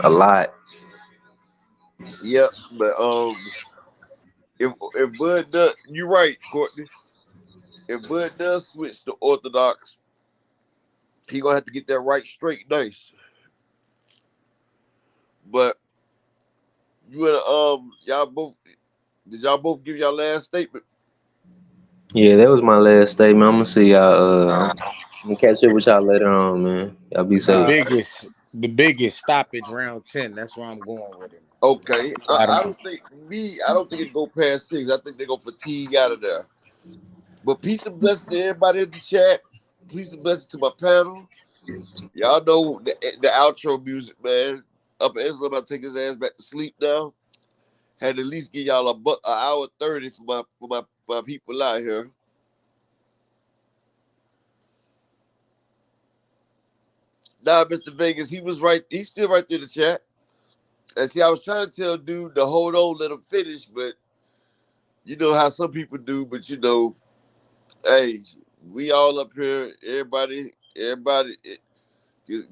A lot. Yep, but if Bud does, you're right, Courtney. If Bud does switch to orthodox, he gonna have to get that right straight nice. But you and did y'all both give y'all last statement? Yeah, that was my last statement. I'm gonna see y'all. I'm gonna catch up with y'all later on, man. Y'all be safe. The biggest stoppage round 10. That's where I'm going with it. Okay, I don't think it go past 6. I think they go fatigue out of there. But peace and blessings to everybody in the chat. Peace and blessings to my panel. Y'all know the outro music, man. Up at Islam, about to take his ass back to sleep now. Had to at least give y'all an hour 30 for my people out here. Nah, Mr. Vegas, he was right. He's still right there in the chat. And see, I was trying to tell dude to hold on, let him finish, but you know how some people do. But you know, hey, we all up here. Everybody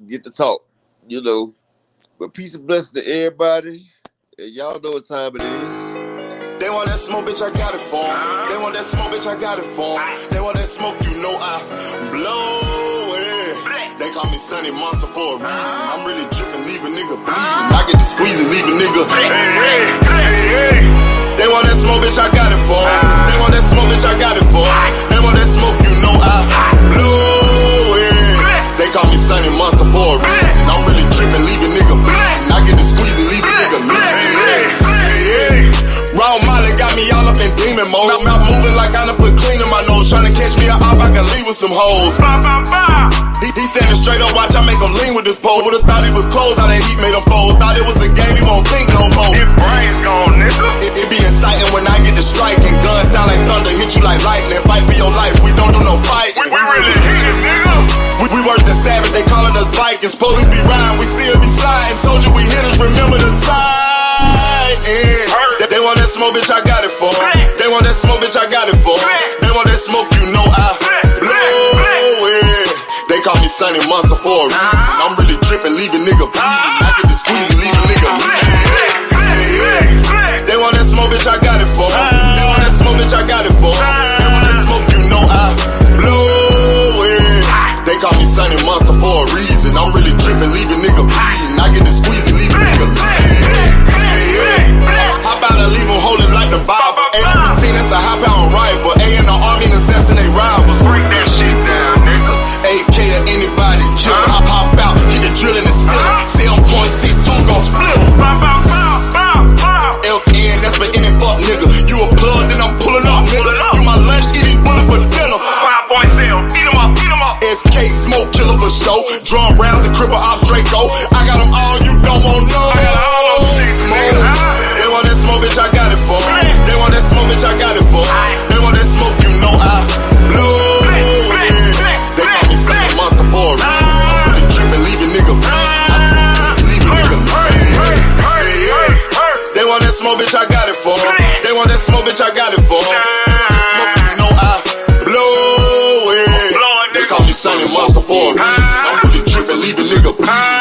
get to talk. You know, but peace and blessings to everybody. And y'all know what time it is. They want that smoke, bitch, I got it for 'em. They want that smoke, bitch, I got it for 'em. They want that smoke, you know I blow it. They call me Sunny Monster for a reason. I'm really dripping, leave a nigga bleeding. I get to squeeze and leave a nigga. They want that smoke, bitch, I got it for 'em. They want that smoke, bitch, I got it for 'em. They want that smoke, you know I blow it. They call me Sunny Monster for a reason. I'm really dripping, leave a nigga bleeding. I get to squeeze and leave a nigga bleeding. Raw Molly got me all up in demon mode. Mouth moving like I done put clean in my nose. Tryna catch me a op, I can leave with some hoes. He standing straight up, watch I make him lean with this pole. Would've thought he was closed, how that heat made him fold. Thought it was a game, he won't think no more. His brain's gone, nigga. It be exciting when I get to striking. Guns sound like thunder, hit you like lightning. Fight for your life, we don't do no fighting. We really hit it, nigga. We worse than savage, they calling us Vikings. Police be riding, we still be sliding. Told you we hitters, remember the time. that smoke, bitch, I got it for 'em. They want that smoke, bitch, I got it for 'em. They want that smoke, you know I blow it. They call me Sunny Monster for a reason. I'm really tripping, leaving nigga bleeding. I get the squeeze and leave a nigga bleeding. They want that smoke, bitch, I got it for 'em. They want that smoke, bitch, I got it for 'em. They want that smoke, you know I blow it. They call me Sunny Monster for a reason. I'm really tripping, leaving nigga bleeding. I get the squeeze and leave a nigga bleeding. Hop out and leave them holding like the Bible. AR-15, that's a high-pound rifle. A in the army and assassinate rivals. Break that shit down, nigga. AK to anybody kill. Hop out, get the drilling and spilling. 7.62 gon' split 'em. LN, that's for any fuck nigga. You a plug, then I'm pulling up, nigga. You my lunch, eating bullet for dinner. 5.0, eat 'em up, eat 'em up. SK, smoke killer for show. Drum rounds and cripple ops Draco. I got 'em all, you don't want no. They want that smoke, bitch, I got it for 'em. They want that smoke, bitch, I got it for 'em. They want that smoke, you know I blow it. They call me Sunny Monster for a reason. I'm really tripping, leaving nigga bleeding. I get this pussy, leaving nigga bleeding. They want that smoke, bitch, I got it for 'em. They want that smoke, bitch, I got it for 'em. They want that smoke, you know I blow it. They call me Sunny Monster for a reason. I'm really tripping, leaving nigga bleeding.